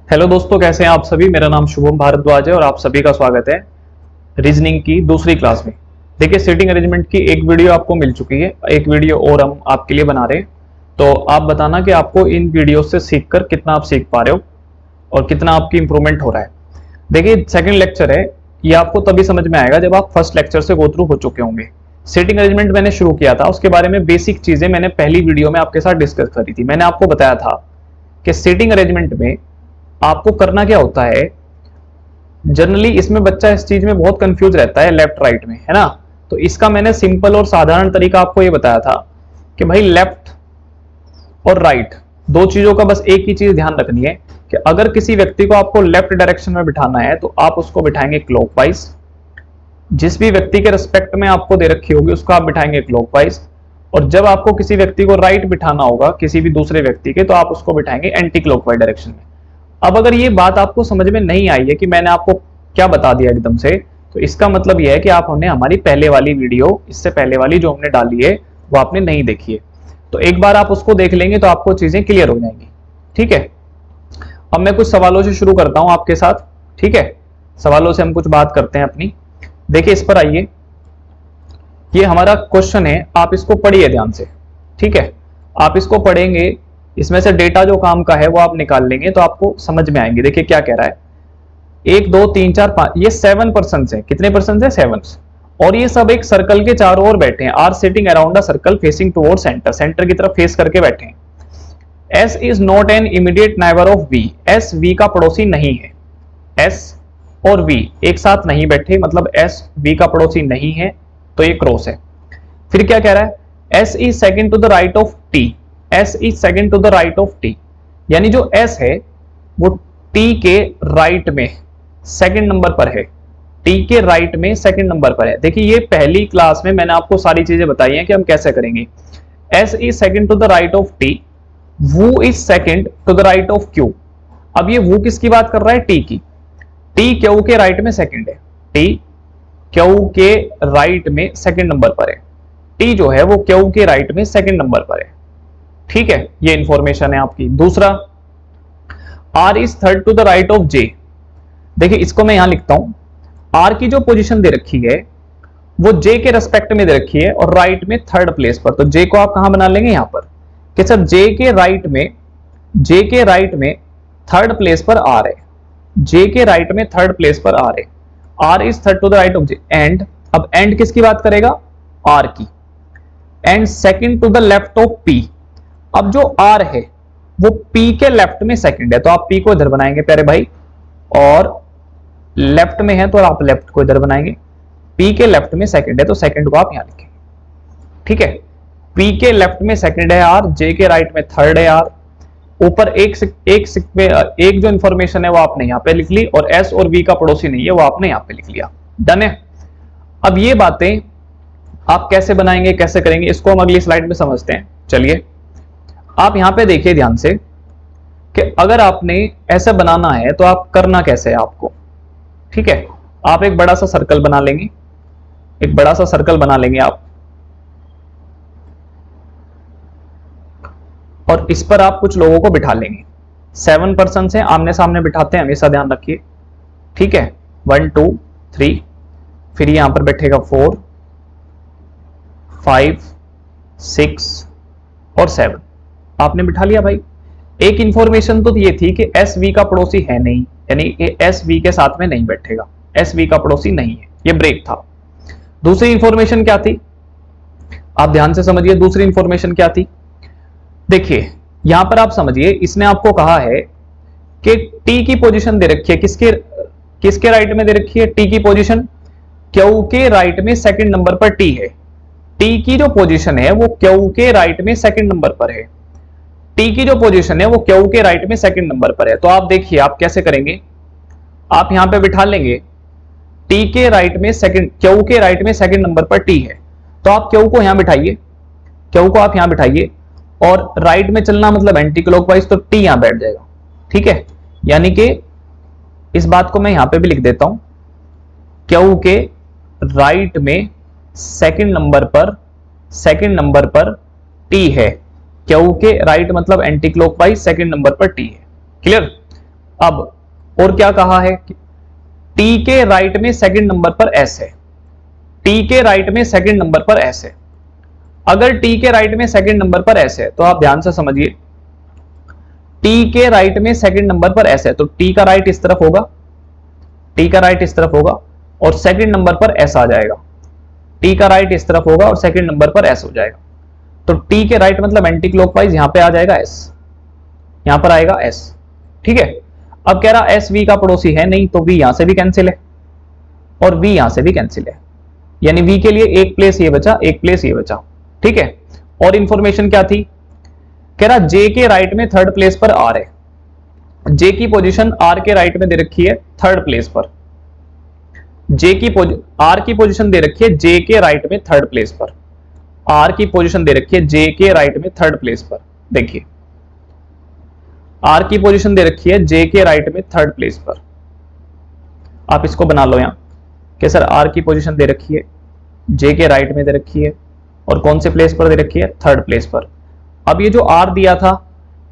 Hello दोस्तों, कैसे हैं आप सभी। मेरा नाम शुभम भारद्वाज है और आप सभी का स्वागत है रीजनिंग की दूसरी क्लास में। देखिए, सीटिंग अरेंजमेंट की एक वीडियो आपको मिल चुकी है, एक वीडियो और हम आपके लिए बना रहे हैं। तो आप बताना कि आपको इन वीडियो से सीखकर कितना आप सीख पा रहे हो और कितना आपकी इंप्रूवमेंट हो रहा है। देखिए, सेकंड लेक्चर है, ये आपको तभी समझ में आएगा जब आप फर्स्ट लेक्चर से गो थ्रू हो चुके होंगे। सीटिंग अरेंजमेंट मैंने शुरू किया था, उसके बारे में बेसिक चीजें मैंने पहली वीडियो में आपके साथ डिस्कस करी थी। मैंने आपको बताया था कि सीटिंग अरेंजमेंट में आपको करना क्या होता है। जनरली इसमें बच्चा इस चीज में बहुत कंफ्यूज रहता है, लेफ्ट राइट में, है ना। तो इसका मैंने सिंपल और साधारण तरीका आपको ये बताया था कि भाई लेफ्ट और राइट दो चीजों का बस एक ही चीज ध्यान रखनी है कि अगर किसी व्यक्ति को आपको लेफ्ट डायरेक्शन में बिठाना है तो आप उसको बिठाएंगे क्लॉकवाइज। जिस भी व्यक्ति के रिस्पेक्ट में आपको दे रखी होगी उसको आप बिठाएंगे क्लॉकवाइज। और जब आपको किसी व्यक्ति को राइट बिठाना होगा किसी भी दूसरे व्यक्ति के, तो आप उसको बिठाएंगे एंटी क्लॉकवाइज डायरेक्शन में। अब अगर ये बात आपको समझ में नहीं आई है कि मैंने आपको क्या बता दिया एकदम से, तो इसका मतलब यह है कि आप हमने हमारी पहले वाली वीडियो, इससे पहले वाली जो हमने डाली है, वो आपने नहीं देखी है। तो एक बार आप उसको देख लेंगे तो आपको चीजें क्लियर हो जाएंगी। ठीक है, अब मैं कुछ सवालों से शुरू करता हूं आपके साथ। ठीक है, सवालों से हम कुछ बात करते हैं अपनी। देखिए, इस पर आइए, ये हमारा क्वेश्चन है, आप इसको पढ़िए ध्यान से। ठीक है, आप इसको पढ़ेंगे, इसमें से डेटा जो काम का है वो आप निकाल लेंगे तो आपको समझ में आएंगे। देखिए क्या कह रहा है, 1 2 3 4 5, ये 7% है। कितने परसेंट है? 7। और ये सब एक सर्कल के चारों ओर बैठे हैं। Are sitting around a circle facing toward centre, centre की तरफ फेस करके बैठे हैं। S is not an immediate neighbour of V, S V का पड़ोसी नहीं है। एस और वी एक साथ नहीं बैठे, मतलब एस वी का पड़ोसी नहीं है, तो ये क्रॉस है। फिर क्या कह रहा है, S is second to the right of T, S is second to the right of T, यानी जो एस है वो टी के राइट में सेकंड नंबर पर है। टी के राइट में सेकंड नंबर पर है। देखिए, ये पहली क्लास में मैंने आपको सारी चीजें बताई हैं कि हम कैसे करेंगे। S is second to the right of T, U is second to the right of Q. अब ये वू किसकी बात कर रहा है? टी की। टी क्यू के राइट में सेकंड है, टी क्यू के राइट में सेकंड नंबर पर है। टी जो है वो क्यू के राइट में सेकंड नंबर पर है। ठीक है, ये इंफॉर्मेशन है आपकी। दूसरा, R is third to the right of J. देखिए, इसको मैं यहां लिखता हूं, आर की जो पोजीशन दे रखी है वो जे के रेस्पेक्ट में दे रखी है और राइट में थर्ड प्लेस पर। तो जे को आप कहां बना लेंगे? यहां पर, कि सर जे के राइट में थर्ड प्लेस पर आर है। जे के राइट में थर्ड प्लेस पर आर है। R is third to the right of J. And, अब एंड किसकी बात करेगा? आर की। And second to the left of P. अब जो आर है वो पी के लेफ्ट में सेकंड है, तो आप पी को इधर बनाएंगे प्यारे भाई, और लेफ्ट में है तो आप लेफ्ट को इधर बनाएंगे। पी के लेफ्ट में सेकंड है तो सेकंड को आप यहां लिखेंगे। ठीक है, पी के लेफ्ट में सेकंड है आर, जे के राइट में थर्ड है आर। ऊपर एक जो इंफॉर्मेशन है वो आपने यहां पे लिख ली, और एस और वी का पड़ोसी नहीं है वो आपने यहां पे लिख लिया। डन है। अब ये बातें आप कैसे बनाएंगे, कैसे करेंगे, इसको हम अगली स्लाइड में समझते हैं। चलिए, आप यहां पे देखिए ध्यान से कि अगर आपने ऐसा बनाना है तो आप करना कैसे है आपको। ठीक है, आप एक बड़ा सा सर्कल बना लेंगे, एक बड़ा सा सर्कल बना लेंगे आप, और इस पर आप कुछ लोगों को बिठा लेंगे। 7% से आमने सामने बिठाते हैं, हमेशा ध्यान रखिए। ठीक है, 1 2 3, फिर यहां पर बैठेगा 4 5 6 और 7। आपने बिठा लिया भाई। एक इंफॉर्मेशन तो ये थी कि एस वी का पड़ोसी है नहीं, यानी एस वी के साथ में नहीं बैठेगा, एस वी का पड़ोसी नहीं है, ये ब्रेक था। दूसरी इंफॉर्मेशन क्या थी, आप ध्यान से समझिए। दूसरी इंफॉर्मेशन क्या थी, देखिए यहां पर आप समझिए, इसने आपको कहा है कि टी की पोजीशन दे रखी है, किसके राइट में दे रखी है? टी की पोजीशन क्यू के राइट में सेकंड नंबर पर टी है। टी की जो पोजीशन है वो क्यू के राइट में सेकंड नंबर पर है। टी की जो पोजीशन है वो क्यू के राइट में सेकंड नंबर पर है। तो आप देखिए आप कैसे करेंगे, आप यहां पे बिठा लेंगे टी के राइट में सेकंड, क्यू के राइट में सेकंड नंबर पर टी है, तो आप क्यू को यहां बिठाइए, क्यू को आप यहां बिठाइए, और राइट में चलना मतलब एंटी क्लॉकवाइज, तो टी यहां बैठ जाएगा। ठीक है, यानी कि इस बात को मैं यहां पे भी लिख देता हूं, क्यू के राइट में सेकंड नंबर पर टी है। क्यू के राइट मतलब एंटी क्लॉकवाइज, सेकंड नंबर पर टी है। क्लियर? अब और क्या कहा है कि टी के राइट में सेकंड नंबर पर एस है, टी के राइट में सेकंड नंबर पर एस है। अगर टी के राइट में सेकंड नंबर पर एस है तो आप ध्यान से समझिए, टी के राइट में सेकंड नंबर पर एस है तो टी का राइट इस तरफ होगा, टी का राइट इस तरफ होगा और सेकंड नंबर पर एस आ जाएगा। टी का राइट इस तरफ होगा और सेकंड नंबर पर एस हो जाएगा। तो टी के राइट मतलब एंटी क्लॉकवाइज यहां पे आ जाएगा एस, यहां पर आएगा एस। ठीक है, अब कह रहा एस वी का पड़ोसी है नहीं तो वी यहां से भी कैंसिल है और वी यहां से भी कैंसिल है, यानी वी के लिए एक प्लेस ये बचा, एक प्लेस ये बचा। ठीक है, और इंफॉर्मेशन क्या थी, कह रहा जे के राइट में थर्ड प्लेस पर आर है, जे की पोजीशन आर के राइट में दे रखी है थर्ड प्लेस पर, जे की आर की पोजीशन दे रखी है जे के राइट में थर्ड प्लेस पर, आर की पोजीशन दे रखी है जे के राइट में थर्ड प्लेस पर। देखिए आर की पोजीशन दे रखी है जे के राइट में थर्ड प्लेस पर, आप इसको बना लो यहां कि सर आर की पोजीशन दे रखी है जे के राइट में दे रखी है और कौन से प्लेस पर दे रखी है, थर्ड प्लेस पर। अब ये जो आर दिया था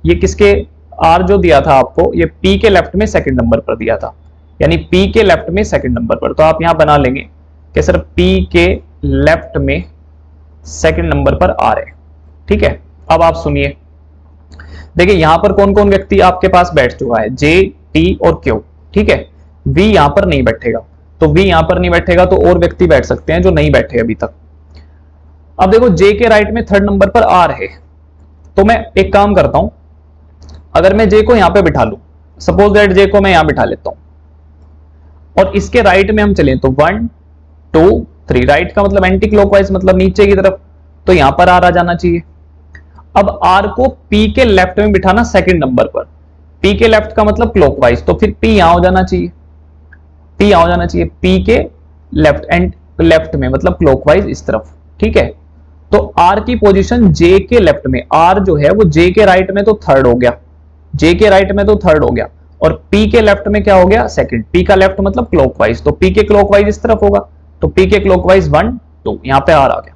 ये किसके, आर जो दिया था आपको ये पी के लेफ्ट में सेकंड नंबर पर दिया था, यानी पी के लेफ्ट में सेकंड नंबर पर। तो आप यहां बना लेंगे कि सर पी के लेफ्ट में सेकंड नंबर पर आर है। ठीक है, अब आप सुनिए, देखिए यहां पर कौन कौन व्यक्ति आपके पास बैठ चुका है, जे टी और क्यू। ठीक है, वी यहां पर नहीं बैठेगा, तो वी यहां पर नहीं बैठेगा तो और व्यक्ति बैठ सकते हैं जो नहीं बैठे अभी तक। अब देखो जे के राइट में थर्ड नंबर पर आर है, तो मैं एक काम करता हूं, अगर मैं जे को यहां पे बिठा लूं, सपोज दैट जे को मैं यहां बिठा लेता हूं और इसके राइट में हम चलें तो 1 2 3, राइट का मतलब एंटी क्लॉकवाइज मतलब नीचे की तरफ, तो यहां पर आर आ जाना चाहिए। अब आर को पी के लेफ्ट में बिठाना सेकंड नंबर पर, पी के लेफ्ट का मतलब क्लॉकवाइज, तो फिर पी यहां हो जाना चाहिए, पी यहां हो जाना चाहिए, पी के लेफ्ट एंड लेफ्ट में मतलब क्लॉकवाइज इस तरफ। ठीक है, तो आर की पोजीशन जे के लेफ्ट में, आर जो है वो जे के राइट में तो थर्ड हो गया, जे के राइट में तो थर्ड हो गया और पी के लेफ्ट में क्या हो गया, सेकंड। पी का लेफ्ट मतलब क्लॉकवाइज, तो पी के क्लॉकवाइज इस तरफ होगा, तो पी के क्लॉकवाइज 1 2, यहां पे आर आ गया।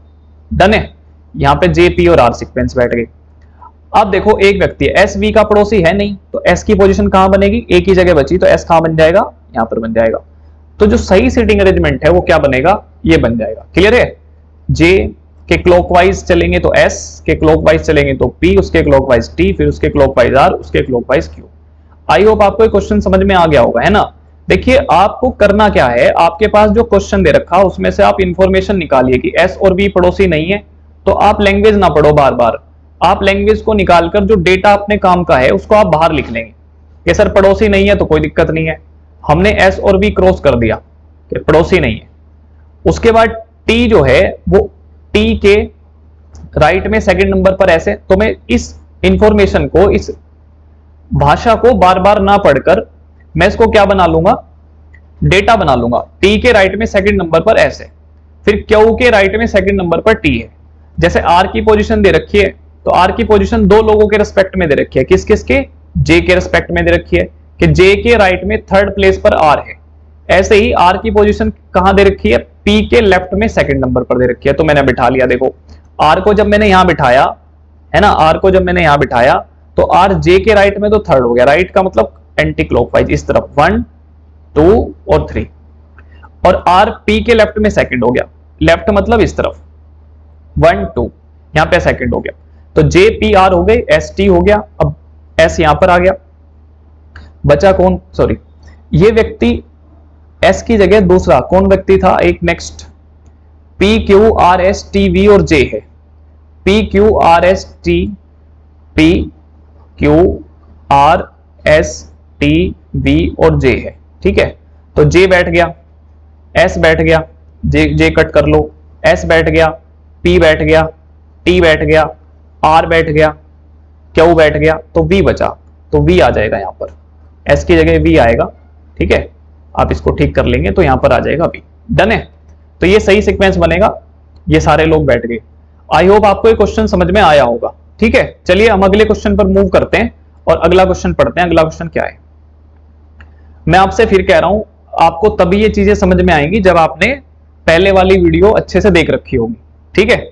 डन है, यहां पे जे पी और आर सीक्वेंस बैठ गए। अब देखो एक व्यक्ति है, एस वी का पड़ोसी है नहीं तो एस की पोजीशन कहां बनेगी, एक ही जगह बची, तो एस कहां बन जाएगा, यहां पर बन जाएगा। तो जो सही सीटिंग अरेंजमेंट है वो क्या बनेगा, ये बन जाएगा। क्लियर है, जे के क्लॉकवाइज चलेंगे तो एस, के क्लॉकवाइज चलेंगे तो पी, उसके क्लॉकवाइज टी, फिर उसके क्लॉकवाइज आर, उसके क्लॉकवाइज क्यू। आई होप आपको ये क्वेश्चन समझ में आ गया होगा, है ना। देखिए आपको करना क्या है, आपके पास जो क्वेश्चन दे रखा उसमें से आप इंफॉर्मेशन निकालिए कि एस और बी पड़ोसी नहीं है, तो आप लैंग्वेज ना पढ़ो बार बार, आप लैंग्वेज को निकालकर जो डेटा अपने काम का है उसको आप बाहर लिख लेंगे कि सर पड़ोसी नहीं है तो कोई दिक्कत नहीं है, हमने एस और बी क्रॉस कर दिया कि पड़ोसी नहीं है। उसके बाद टी जो है वो टी के राइट में सेकंड नंबर पर ऐसे, तो मैं इस इंफॉर्मेशन को, इस भाषा को बार बार ना पढ़कर मैं इसको क्या बना लूंगा, डेटा बना लूंगा। टी के राइट में सेकंड नंबर पर ऐसे, फिर क्यू के राइट में सेकंड नंबर पर टी है। जैसे आर की पोजीशन दे रखी है तो आर की पोजीशन दो लोगों के रिस्पेक्ट में दे रखी है, किस किस के, जे के रिस्पेक्ट में दे रखी है कि जे के राइट में थर्ड प्लेस पर आर है। ऐसे ही आर की पोजीशन कहां दे रखी है, पी के लेफ्ट में सेकंड नंबर पर दे रखी है, तो मैंने बिठा लिया। देखो आर को जब मैंने यहां बिठाया है ना, आर को जब मैंने यहां बिठाया तो आर जे के राइट में तो थर्ड हो गया, राइट का मतलब एंटी क्लॉकवाइज इस तरफ 1 2 और 3, और आर पी के लेफ्ट में सेकंड हो गया, लेफ्ट मतलब इस तरफ 1 2, यहां पे सेकंड हो गया, तो जे पी आर हो गई, एस टी हो गया। अब एस यहां पर आ गया, बचा कौन, सॉरी ये व्यक्ति एस की जगह दूसरा कौन व्यक्ति था, एक next P Q R S T V और जे है, P Q R S T, P Q R S T V और जे है। ठीक है, तो जे बैठ गया, एस बैठ गया, जे कट कर लो, एस बैठ गया, पी बैठ गया, टी बैठ गया, आर बैठ गया, क्यू बैठ गया, तो वी बचा, तो वी आ जाएगा यहां पर, एस की जगह वी आएगा। ठीक है, आप इसको ठीक कर लेंगे तो यहां पर आ जाएगा वी। डन है, तो ये सही सीक्वेंस बनेगा, ये सारे लोग बैठ गए। आई होप आपको ये क्वेश्चन समझ में आया होगा। ठीक है, चलिए हम अगले क्वेश्चन पर मूव करते हैं और अगला क्वेश्चन पढ़ते हैं। अगला क्वेश्चन क्या है, मैं आपसे फिर कह रहा हूं आपको तभी ये चीजें समझ में आएंगी जब आपने पहले वाली वीडियो अच्छे से देख रखी होगी। ठीक है,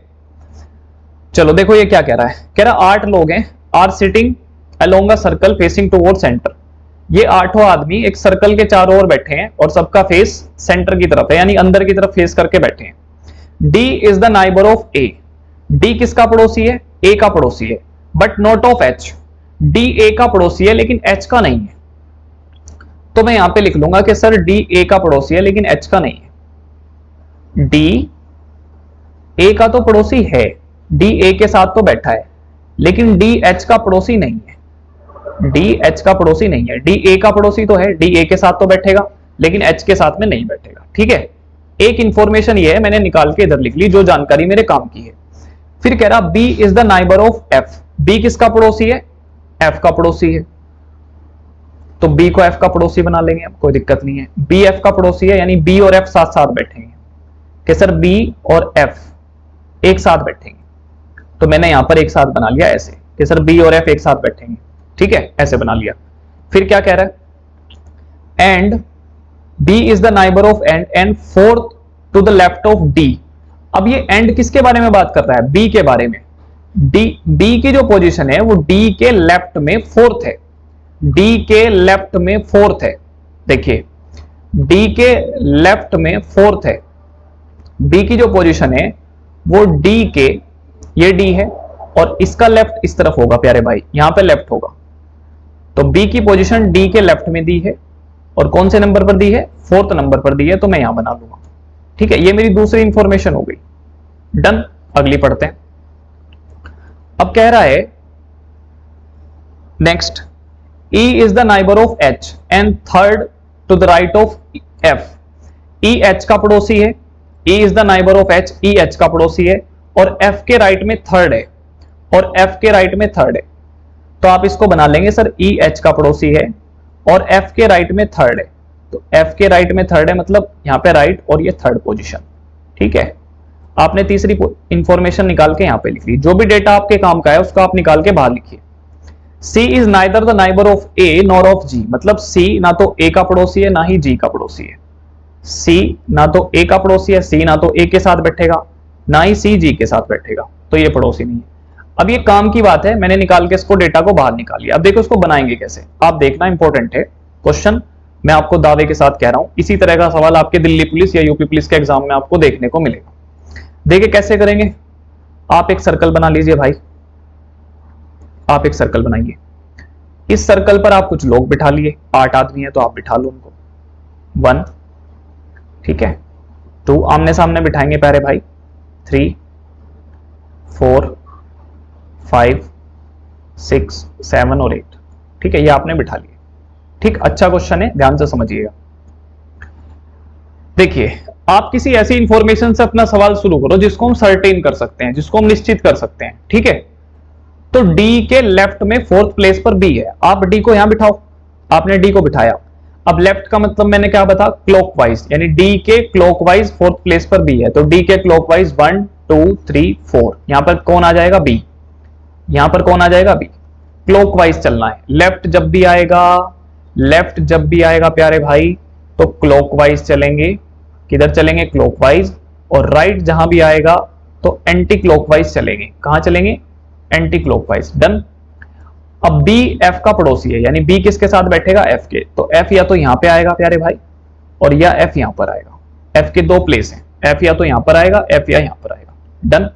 चलो देखो ये क्या कह रहा है, कह रहा 8 लोग हैं, are sitting along a circle facing toward centre. ये 8 आदमी एक सर्कल के चारों ओर बैठे हैं और सबका फेस सेंटर की तरफ है, यानी अंदर की तरफ फेस करके बैठे हैं। D is the neighbour of A। D किसका पड़ोसी है? A का पड़ोसी है, but not of H। D A का पड़ोसी है लेकिन H का नहीं है। तो मैं यहां पे लिख लूंगा कि सर D A का पड़ोसी है लेकिन H का नहीं है। D A का तो पड़ोसी है, D A के साथ तो बैठा है, लेकिन D H का पड़ोसी नहीं है। D H का पड़ोसी नहीं है। D A का पड़ोसी तो है, D A के साथ तो बैठेगा लेकिन H के साथ में नहीं बैठेगा। ठीक है, एक इंफॉर्मेशन ये है, मैंने निकाल के इधर लिख ली जो जानकारी मेरे काम की है। फिर कह रहा B is the neighbour of F। B किसका पड़ोसी है? F का पड़ोसी है, तो B को F का पड़ोसी बना लेंगे, अब कोई दिक्कत नहीं है। B F का पड़ोसी है, यानी B और F साथ साथ बैठेंगे कि सर B और F एक साथ बैठेंगे, तो मैंने यहां पर एक साथ बना लिया ऐसे कि सर B और F एक साथ बैठेंगे। ठीक है, ऐसे बना लिया। फिर क्या कह रहा है? And B is the neighbour of and fourth to the left of D। अब ये एंड किसके बारे में बात कर रहा है? B के बारे में। B की जो पोजीशन है वो D के लेफ्ट में फोर्थ है, D के लेफ्ट में फोर्थ है। देखिए D के लेफ्ट में फोर्थ है। B की जो पोजीशन है वो D के, ये D है और इसका लेफ्ट इस तरफ होगा प्यारे भाई, यहां पे लेफ्ट होगा। तो B की पोजीशन D के लेफ्ट में दी है और कौन से नंबर पर दी है? 4th नंबर पर दी है, तो मैं यहां बना लूंगा। ठीक है, ये मेरी दूसरी इंफॉर्मेशन हो गई। डन, अगली पढ़ते हैं। अब कह रहा है next, E is the neighbour of H and third to the right of F। E H का पड़ोसी है, E is the neighbour of H, E H का पड़ोसी है और F के राइट में थर्ड है, और F के राइट में थर्ड है। तो आप इसको बना लेंगे सर E H का पड़ोसी है और F के राइट में थर्ड है, तो F के राइट में थर्ड है मतलब यहां पे राइट और ये थर्ड पोजीशन। ठीक है, आपने तीसरी इंफॉर्मेशन निकाल के यहां पे लिख ली। जो भी डेटा आपके काम का है उसको आप निकाल के बाहर लिखिए। C is neither the neighbour of A nor of G। मतलब C ना तो A का पड़ोसी है ना ही G का पड़ोसी है। C ना तो A का पड़ोसी है, C ना तो A के साथ बैठेगा ना ही C G के साथ बैठेगा, तो ये पड़ोसी नहीं है। अब ये काम की बात है, मैंने निकाल के इसको डेटा को बाहर निकाल लिया। अब देखो इसको बनाएंगे कैसे, आप देखना, इंपॉर्टेंट है क्वेश्चन, मैं आपको दावे के साथ कह रहा हूं। इसी तरह का सवाल आपके दिल्ली पुलिस या यूपी पुलिस के एग्जाम में आपको देखने को मिलेगा। देखिए कैसे करेंगे। आप एक सर्कल बना लीजिए भाई, आप एक सर्कल बनाइए। इस सर्कल पर आप कुछ लोग बिठा लिए, 8 आदमी है तो आप बिठा लो उनको। 1, ठीक है, 2 आमने सामने बिठाएंगे प्यारे भाई, 3, 4, 5, 6, 7 और 8। ठीक है, ये आपने बिठा लिए। ठीक, अच्छा क्वेश्चन है, ध्यान से समझिएगा। देखिए आप किसी ऐसी इंफॉर्मेशन से अपना सवाल शुरू करो जिसको हम सर्टेन कर सकते हैं, जिसको हम निश्चित कर सकते हैं। ठीक है, तो D के लेफ्ट में 4th प्लेस पर B है, आप D को यहां बिठाओ। आपने D को बिठाया। अब लेफ्ट का मतलब मैंने क्या बता, क्लॉकवाइज, यानी D के क्लॉकवाइज 4th प्लेस पर B है, तो D के क्लॉकवाइज 1, 2, 3, 4। यहां पर कौन आ जाएगा? B। यहां पर कौन आ जाएगा? B। क्लॉकवाइज चलना है। लेफ्ट जब भी आएगा, लेफ्ट जब भी आएगा प्यारे भाई तो क्लॉकवाइज चलेंगे। किधर चलेंगे? क्लॉकवाइज। और राइट जहां भी आएगा तो एंटी क्लॉकवाइज चलेंगे। कहां चलेंगे? Anti clockwise. डन। अब B F का पड़ोसी है, यानी B किसके साथ बैठेगा? F के। तो F या तो यहां पे आएगा प्यारे भाई और या F यहां पर आएगा। F के 2 प्लेस हैं, F या तो यहां पर आएगा, F या यहां पर आएगा। डन।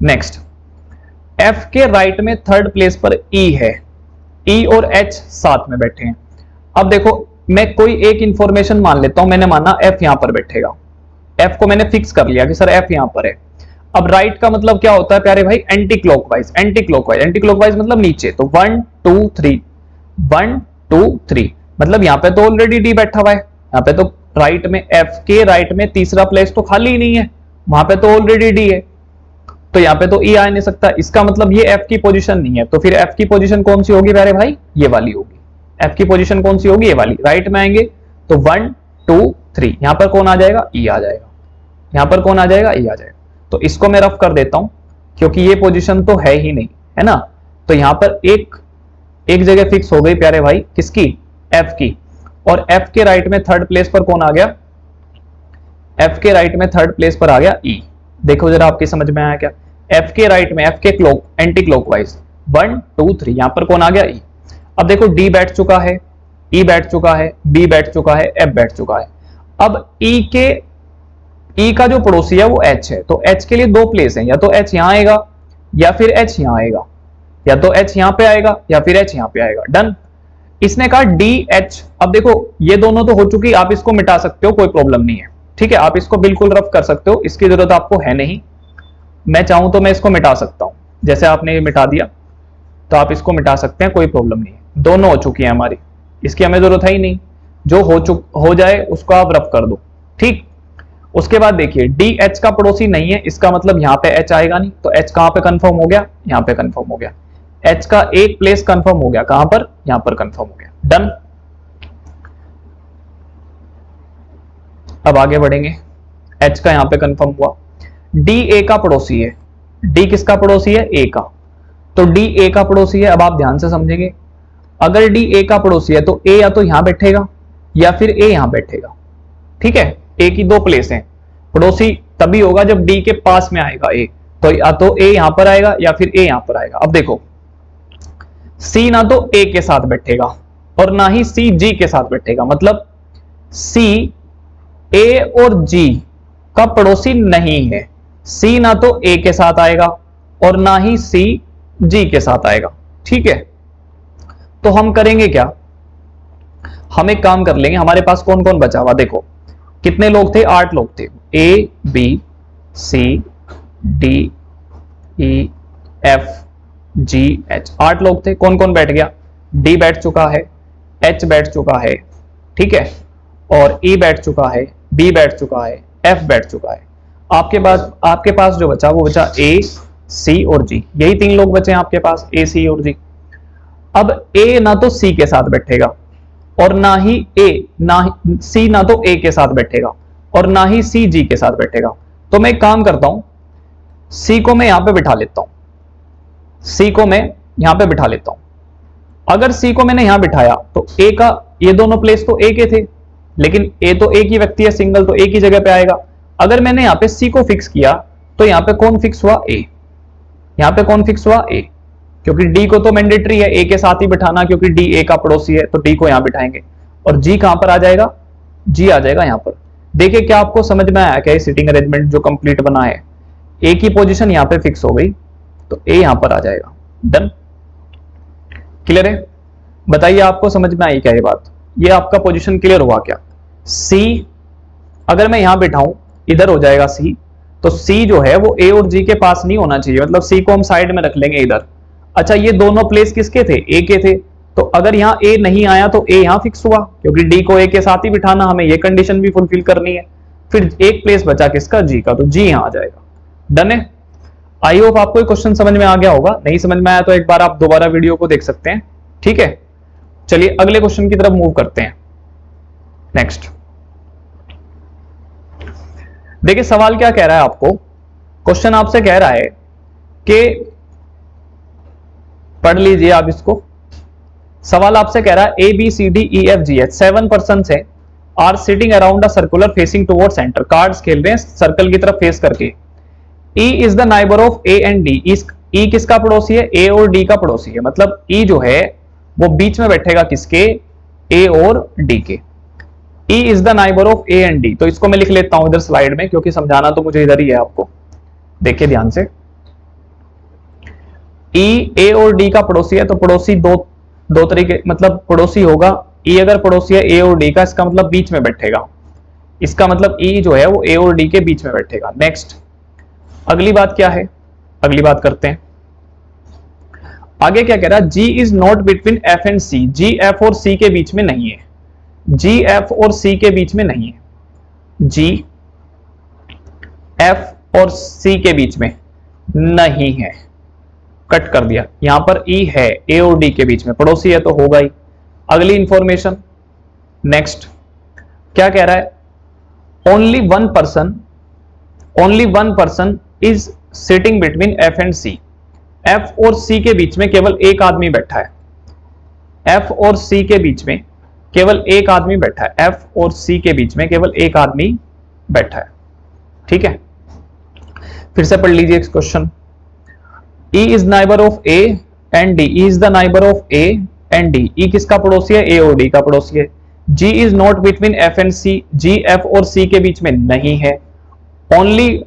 नेक्स्ट, F के राइट में 3rd प्लेस पर E है, E और H साथ में बैठे हैं। अब देखो मैं कोई एक इंफॉर्मेशन मान लेता हूं, मैंने माना F यहां पर बैठेगा, F को मैंने फिक्स कर लिया कि सर F यहां पर है। अब राइट का मतलब क्या होता है प्यारे भाई? Anti clockwise. Anti clockwise, anti clockwise मतलब नीचे, तो 1, 2, 3, 1, 2, 3, मतलब यहां पे तो ऑलरेडी D बैठा हुआ है, यहां पे तो राइट में F के राइट में तीसरा प्लेस तो खाली ही नहीं है, वहां पे तो ऑलरेडी D है, तो यहां पे तो E आ नहीं सकता। इसका मतलब ये F की पोजीशन नहीं है, तो फिर F की पोजीशन कौन सी होगी प्यारे भाई? ये वाली होगी। F की पोजीशन कौन सी होगी? ये वाली। राइट में आएंगे तो 1, 2, 3, यहां पर कौन आ जाएगा? E आ जाएगा। यहां पर कौन आ जाएगा? E आ जाएगा। तो इसको मैं रफ कर देता हूं क्योंकि ये पोजीशन तो है ही नहीं, है ना। तो यहां पर एक जगह फिक्स हो गई प्यारे भाई, किसकी? F की। और F के राइट में 3rd प्लेस पर कौन आ गया? F के राइट में 3rd प्लेस पर आ गया E। देखो जरा आपकी समझ में आया क्या? F के राइट में, F के एंटी क्लॉकवाइज 1, 2, 3, यहां पर कौन आ गया? E। अब देखो D बैठ चुका है, ई बैठ चुका है, बी बैठ चुका है, एफ बैठ चुका है। अब ई का जो पड़ोसी है वो एच है, तो एच के लिए दो प्लेस हैं, या तो एच यहां आएगा या फिर एच यहां आएगा, या तो एच यहां पे आएगा या फिर एच यहां पे आएगा। डन। इसने कहा डी एच। अब देखो ये दोनों तो हो चुकी, आप इसको मिटा सकते हो, कोई प्रॉब्लम नहीं है, ठीक है, आप इसको बिल्कुल रफ कर सकते हो, इसकी जरूरत आपको है नहीं। मैं चाहूं तो मैं इसको मिटा सकता हूं, जैसे आपने ये मिटा दिया तो आप इसको मिटा सकते हैं, कोई प्रॉब्लम नहीं है। दोनों हो चुकी हैं हमारी, इसकी हमें जरूरत है ही नहीं, जो हो जाए उसको आप रफ कर दो, ठीक। उसके बाद देखिए डी एच का पड़ोसी नहीं है, इसका मतलब यहां पे एच आएगा नहीं, तो एच कहां पे कंफर्म हो गया, यहां पे कंफर्म हो गया। एच का एक प्लेस कंफर्म हो गया, कहां पर, यहां पर कंफर्म हो गया। डन। अब आगे बढ़ेंगे, एच का यहां पे कंफर्म हुआ। डी ए का पड़ोसी है, डी किसका पड़ोसी है, ए का, तो डी ए का पड़ोसी है। अब आप ध्यान से समझेंगे, अगर डी ए का पड़ोसी है तो ए या तो यहां बैठेगा या फिर ए यहां बैठेगा, ठीक है। ए की दो प्लेस हैं, पड़ोसी तभी होगा जब डी के पास में आएगा ए, तो या तो ए यहां पर आएगा या फिर ए यहां पर आएगा। अब देखो सी ना तो ए के साथ बैठेगा और ना ही सी जी के साथ बैठेगा, मतलब सी ए और जी का पड़ोसी नहीं है। सी ना तो ए के साथ आएगा और ना ही सी जी के साथ आएगा, ठीक है। तो हम करेंगे क्या, हम एक काम कर लेंगे, हमारे पास कौन कौन बचा हुआ, देखो कितने लोग थे, 8 लोग थे, A B C D E F G H, 8 लोग थे। कौन कौन बैठ गया, डी बैठ चुका है, एच बैठ चुका है, ठीक है, और ई बैठ चुका है, बी बैठ चुका है, एफ बैठ चुका है। आपके पास जो बचा वो बचा ए सी और जी, यही 3 लोग बचे हैं आपके पास, ए सी और जी। अब ए ना तो सी के साथ बैठेगा और ना ही सी ना तो ए के साथ बैठेगा और ना ही सी जी के साथ बैठेगा। तो मैं एक काम करता हूं, सी को मैं यहां पे बिठा लेता हूं, सी को मैं यहां पे बिठा लेता हूं। अगर सी को मैंने यहां बिठाया तो ए का, ये दोनों प्लेस तो ए के थे, लेकिन ए तो एक ही व्यक्ति है, सिंगल, तो एक ही जगह पे आएगा। अगर मैंने यहां पे सी को फिक्स किया तो यहां पे कौन फिक्स हुआ, ए। यहां पे कौन फिक्स हुआ, ए, क्योंकि डी को तो मैंडेटरी है ए के साथ ही बिठाना, क्योंकि डी ए का पड़ोसी है, तो डी को यहां बिठाएंगे। और जी कहां पर आ जाएगा, जी आ जाएगा यहां पर। देखिए क्या आपको समझ में आया क्या, सीटिंग अरेंजमेंट जो कंप्लीट बना है, ए की पोजीशन यहां पे फिक्स हो गई तो ए यहां पर आ जाएगा। डन, क्लियर है। बताइए आपको समझ में आई क्या ये बात, ये आपका पोजीशन क्लियर हुआ क्या। सी अगर मैं यहां बिठाऊं, इधर हो जाएगा सी, तो सी जो है वो ए और जी के पास नहीं होना चाहिए, मतलब सी को हम साइड में रख लेंगे इधर। अच्छा ये दोनों प्लेस किसके थे, ए के थे, तो अगर यहां ए नहीं आया तो ए यहां फिक्स हुआ, क्योंकि डी को ए के साथ ही बिठाना, हमें ये कंडीशन भी फुलफिल करनी है। फिर एक प्लेस बचा किसका, जी का, तो जी यहां आ जाएगा। डन है। आई होप आपको ये क्वेश्चन समझ में आ गया होगा, नहीं समझ में आया तो एक बार आप दोबारा वीडियो को देख सकते हैं, ठीक है। चलिए अगले क्वेश्चन की तरफ मूव करते हैं। नेक्स्ट देखिए सवाल क्या कह रहा है आपको, क्वेश्चन आपसे कह रहा है कि पढ़ लीजिए आप इसको। सवाल आपसे कह रहा है A B C D E F G H 7 persons है, are sitting around a circular facing toward centre. Cards खेल रहे हैं सर्कल की तरफ फेस करके। E is the neighbour of A and D. E किसका पड़ोसी है, ए और डी का पड़ोसी है, मतलब ई जो है वो बीच में बैठेगा किसके, ए और डी के। ई is the neighbour of A and D, तो इसको मैं लिख लेता हूं इधर स्लाइड में, क्योंकि समझाना तो मुझे इधर ही है आपको। देखिए ध्यान से, ई ए और डी का पड़ोसी है, तो पड़ोसी दो तरीके, मतलब पड़ोसी होगा, ई अगर पड़ोसी है ए और डी का, इसका मतलब बीच में बैठेगा, इसका मतलब ई जो है वो ए और डी के बीच में बैठेगा। नेक्स्ट अगली बात क्या है, अगली बात करते हैं। आगे क्या कह रहा है, G is not between F and C. G F और सी के बीच में नहीं है, जी एफ और सी के बीच में नहीं है, जी एफ और सी के बीच में नहीं है, कट कर दिया। यहां पर ई है, ए और डी के बीच में, पड़ोसी है तो होगा ही। अगली इंफॉर्मेशन नेक्स्ट क्या कह रहा है, only one person is sitting between F and C. F और सी के बीच में केवल एक आदमी बैठा है, एफ और सी के बीच में केवल एक आदमी बैठा है, एफ और सी के बीच में केवल एक आदमी बैठा है, ठीक है। फिर से पढ़ लीजिए question. E is neighbor of A and D. E is the neighbor of A and D. E किसका पड़ोसी है? ए और डी का पड़ोसी है। G is not between F and C, G F और सी के बीच में नहीं है। ओनली,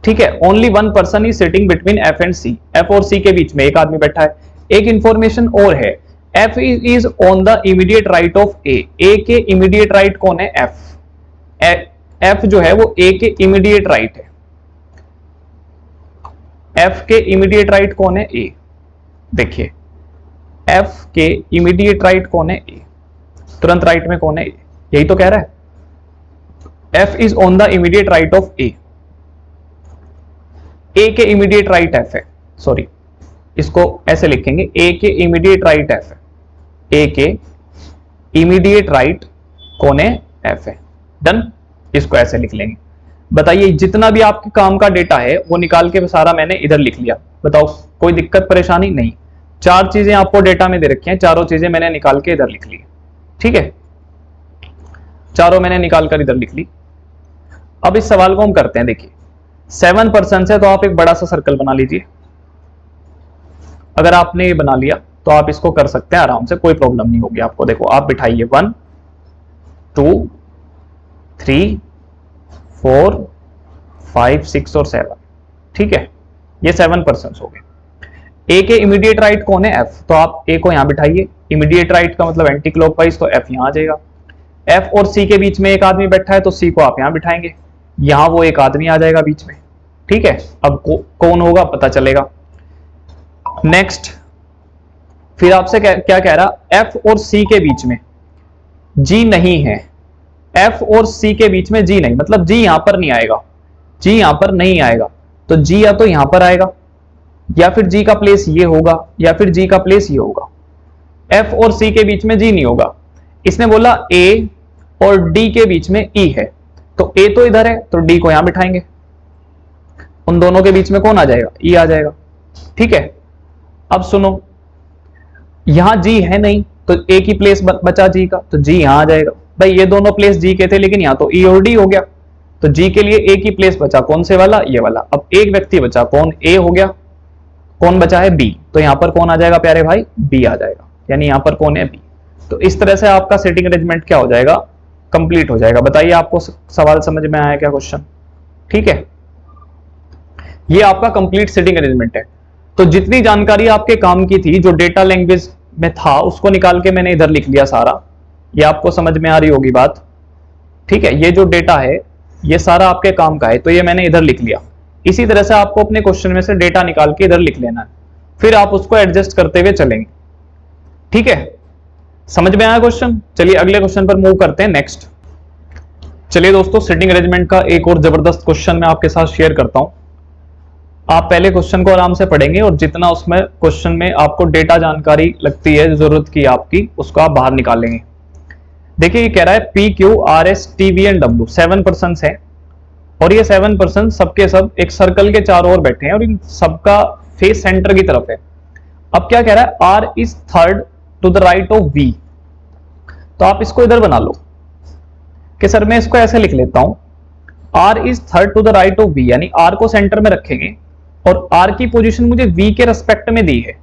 ठीक है, only one person is sitting between F and C, F और सी के बीच में एक आदमी बैठा है। एक इंफॉर्मेशन और है, F is on the immediate right of A, A के इमीडिएट राइट कौन है? एफ। एफ जो है वो ए के इमीडिएट राइट है, एफ के इमीडिएट राइट कौन है? ए। देखिए एफ के इमीडिएट राइट कौन है? ए। तुरंत राइट में कौन है? ए। यही तो कह रहा है, F is on the immediate right of A, A के इमीडिएट राइट एफ है, सॉरी इसको ऐसे लिखेंगे, ए के इमीडिएट राइट एफ है, ए के इमीडिएट राइट कौन है? एफ है। डन, इसको ऐसे लिख लेंगे। बताइए जितना भी आपके काम का डेटा है वो निकाल के सारा मैंने इधर लिख लिया, बताओ कोई दिक्कत परेशानी? नहीं। चार चीजें आपको डेटा में दे रखी हैं, चारों चीजें मैंने निकाल के इधर लिख ली, ठीक है, चारों मैंने निकाल कर इधर लिख ली। अब इस सवाल को हम करते हैं। देखिए 7% है तो आप एक बड़ा सा सर्कल बना लीजिए। अगर आपने ये बना लिया तो आप इसको कर सकते हैं आराम से, कोई प्रॉब्लम नहीं होगी आपको। देखो आप बिठाइए 1 2 3 4 5 6 और 7, ठीक है, ये 7% हो गए। ए के इमीडिएट राइट कौन है? एफ, तो आप ए को यहां बिठाइए। इमीडिएट राइट का मतलब एंटी क्लॉकवाइज, तो एफ यहां आ जाएगा। एफ और सी के बीच में एक आदमी बैठा है तो सी को आप यहां बिठाएंगे, यहां वो एक आदमी आ जाएगा बीच में, ठीक है। अब कौन होगा पता चलेगा। नेक्स्ट, फिर आपसे क्या कह रहा? एफ और सी के बीच में जी नहीं है, एफ और सी के बीच में जी नहीं, मतलब जी यहां पर नहीं आएगा, जी यहां पर नहीं आएगा, तो जी या तो यहां पर आएगा या फिर जी का प्लेस ये होगा या फिर जी का प्लेस ये होगा। एफ और सी के बीच में जी नहीं होगा। इसने बोला ए और डी के बीच में ई है, तो ए तो इधर है तो डी को यहां बिठाएंगे, उन दोनों के बीच में कौन आ जाएगा? ई आ जाएगा, ठीक है। अब सुनो, यहां जी है नहीं तो ए की प्लेस बचा जी का, तो जी यहां आ जाएगा। भाई ये दोनों प्लेस जी के थे लेकिन यहां तो ई और डी हो गया, तो जी के लिए ए की प्लेस बचा कौन से वाला? ये वाला। अब एक व्यक्ति बचा, कौन? ए हो गया, कौन बचा है? बी, तो यहां पर कौन आ जाएगा प्यारे भाई? बी आ जाएगा, यानी यहां पर कौन है? बी। तो इस तरह से आपका सेटिंग अरेंजमेंट क्या हो जाएगा? कंप्लीट हो जाएगा। बताइए आपको सवाल समझ में आया क्या? क्वेश्चन, ठीक है। ये आपका कंप्लीट सेटिंग अरेंजमेंट है। तो जितनी जानकारी आपके काम की थी, जो डेटा लैंग्वेज में था, उसको निकाल के मैंने इधर लिख लिया सारा। ये आपको समझ में आ रही होगी बात, ठीक है। ये जो डेटा है ये सारा आपके काम का है, तो ये मैंने इधर लिख लिया। इसी तरह से आपको अपने क्वेश्चन में से डेटा निकाल के इधर लिख लेना है, फिर आप उसको एडजस्ट करते हुए चलेंगे, ठीक है। समझ में आया क्वेश्चन? चलिए अगले क्वेश्चन पर मूव करते हैं। नेक्स्ट, चलिए दोस्तों, सेटिंग अरेंजमेंट का एक और जबरदस्त क्वेश्चन मैं आपके साथ शेयर करता हूं। आप पहले क्वेश्चन को आराम से पढ़ेंगे और जितना उसमें क्वेश्चन में आपको डेटा जानकारी लगती है, जरूरत की आपकी, उसको आप बाहर निकालेंगे। देखिए ये कह रहा है P Q R S T V and W 7% है, और ये 7% सबके सब एक सर्कल के चारों ओर बैठे हैं और इन सबका फेस सेंटर की तरफ है। अब क्या कह रहा है? R is third to the right of V, तो आप इसको इधर बना लो कि सर मैं इसको ऐसे लिख लेता हूं, R is third to the right of V, यानी आर को सेंटर में रखेंगे और आर की पोजीशन मुझे वी के रेस्पेक्ट में दी है,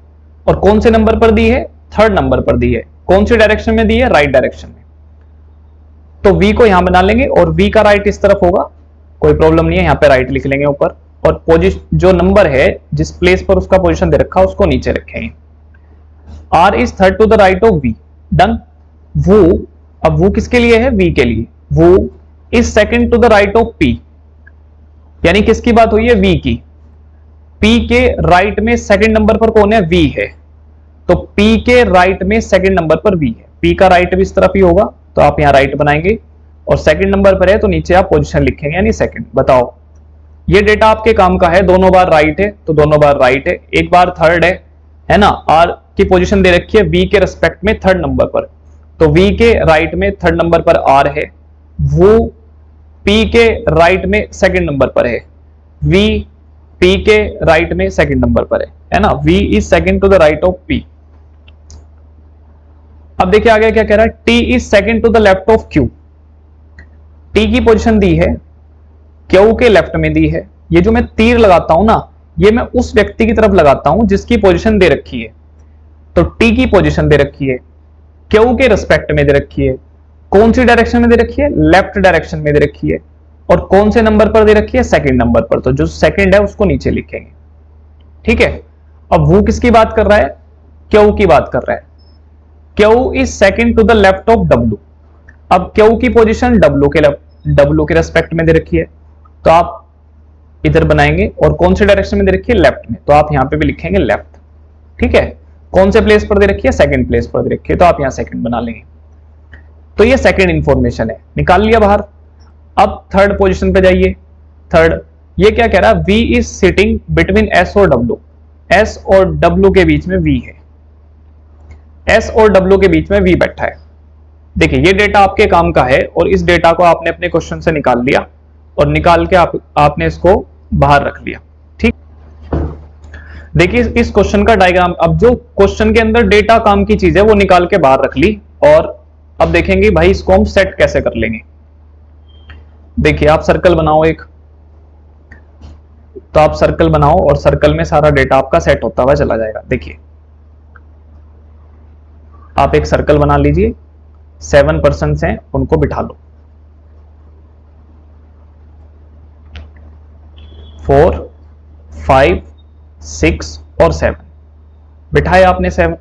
और कौन से नंबर पर दी है? थर्ड नंबर पर दी है। कौन सी डायरेक्शन में दी है? राइट डायरेक्शन में। तो v को यहां बना लेंगे और v का राइट इस तरफ होगा, कोई प्रॉब्लम नहीं है, यहां पे राइट लिख लेंगे ऊपर, और पोजीशन जो नंबर है जिस प्लेस पर उसका पोजीशन दे रखा उसको नीचे रखेंगे। r is third to the right of v, done. वो, अब वो किसके लिए है? v के लिए। वो is second to the right of p, यानी किसकी बात हुई है? v की। p के राइट में सेकंड नंबर पर कौन है? v है, तो p के राइट में सेकंड नंबर पर v है। p का राइट भी इस तरफ ही होगा, तो आप यहां राइट बनाएंगे, और सेकंड नंबर पर है तो नीचे आप पोजीशन लिखेंगे, यानी सेकंड। बताओ ये डेटा आपके काम का है, दोनों बार राइट है तो दोनों बार राइट है, एक बार थर्ड है ना। आर की पोजीशन दे रखी है वी के रेस्पेक्ट में थर्ड नंबर पर, तो वी के राइट में थर्ड नंबर पर आर है, वो पी के राइट में सेकंड नंबर पर है, वी पी के राइट में सेकंड नंबर पर है ना। V is second to the right of P. अब देखिए आगे क्या कह रहा है? T is second to the left of Q. T की पोजीशन दी है, क्यू के लेफ्ट में दी है। ये जो मैं तीर लगाता हूं ना, ये मैं उस व्यक्ति की तरफ लगाता हूं जिसकी पोजीशन दे रखी है। तो टी की पोजीशन दे रखी है, क्यू के रिस्पेक्ट में दे रखी है, कौन सी डायरेक्शन में दे रखी है, लेफ्ट डायरेक्शन में दे रखी है, और कौन से नंबर पर दे रखी है, सेकंड नंबर पर। तो जो सेकंड है उसको नीचे लिखेंगे, ठीक है। अब वो किसकी बात कर रहा है, क्यू की बात कर रहा है। Q is second to the left of W. अब क्यू की पोजीशन डब्ल्यू के रेस्पेक्ट में दे रखी है, तो आप इधर बनाएंगे, और कौन से डायरेक्शन में दे रखी है, लेफ्ट में, तो आप यहां पे भी लिखेंगे लेफ्ट, ठीक है। कौन से प्लेस पर दे रखी है, सेकंड प्लेस पर दे रखी है, तो आप यहां सेकंड बना लेंगे। तो ये सेकंड इंफॉर्मेशन है, निकाल लिया बाहर। अब थर्ड पोजीशन पे जाइए। थर्ड, ये क्या कह रहा है, V is sitting between S और W। S और W के बीच में V है, S और W के बीच में V बैठा है। देखिए ये डेटा आपके काम का है, और इस डेटा को आपने अपने क्वेश्चन से निकाल लिया, और निकाल के आपने इसको बाहर रख लिया, ठीक। देखिए इस क्वेश्चन का डायग्राम, अब जो क्वेश्चन के अंदर डेटा काम की चीज है वो निकाल के बाहर रख ली, और अब देखेंगे भाई इसको हम सेट कैसे कर लेंगे। देखिए आप सर्कल बनाओ एक, तो आप सर्कल बनाओ, और सर्कल में सारा डेटा आपका सेट होता हुआ चला जाएगा। देखिए आप एक सर्कल बना लीजिए, 7 पर्सन्स हैं उनको बिठा लो, 4, 5, 6 और 7 बिठाए आपने 7,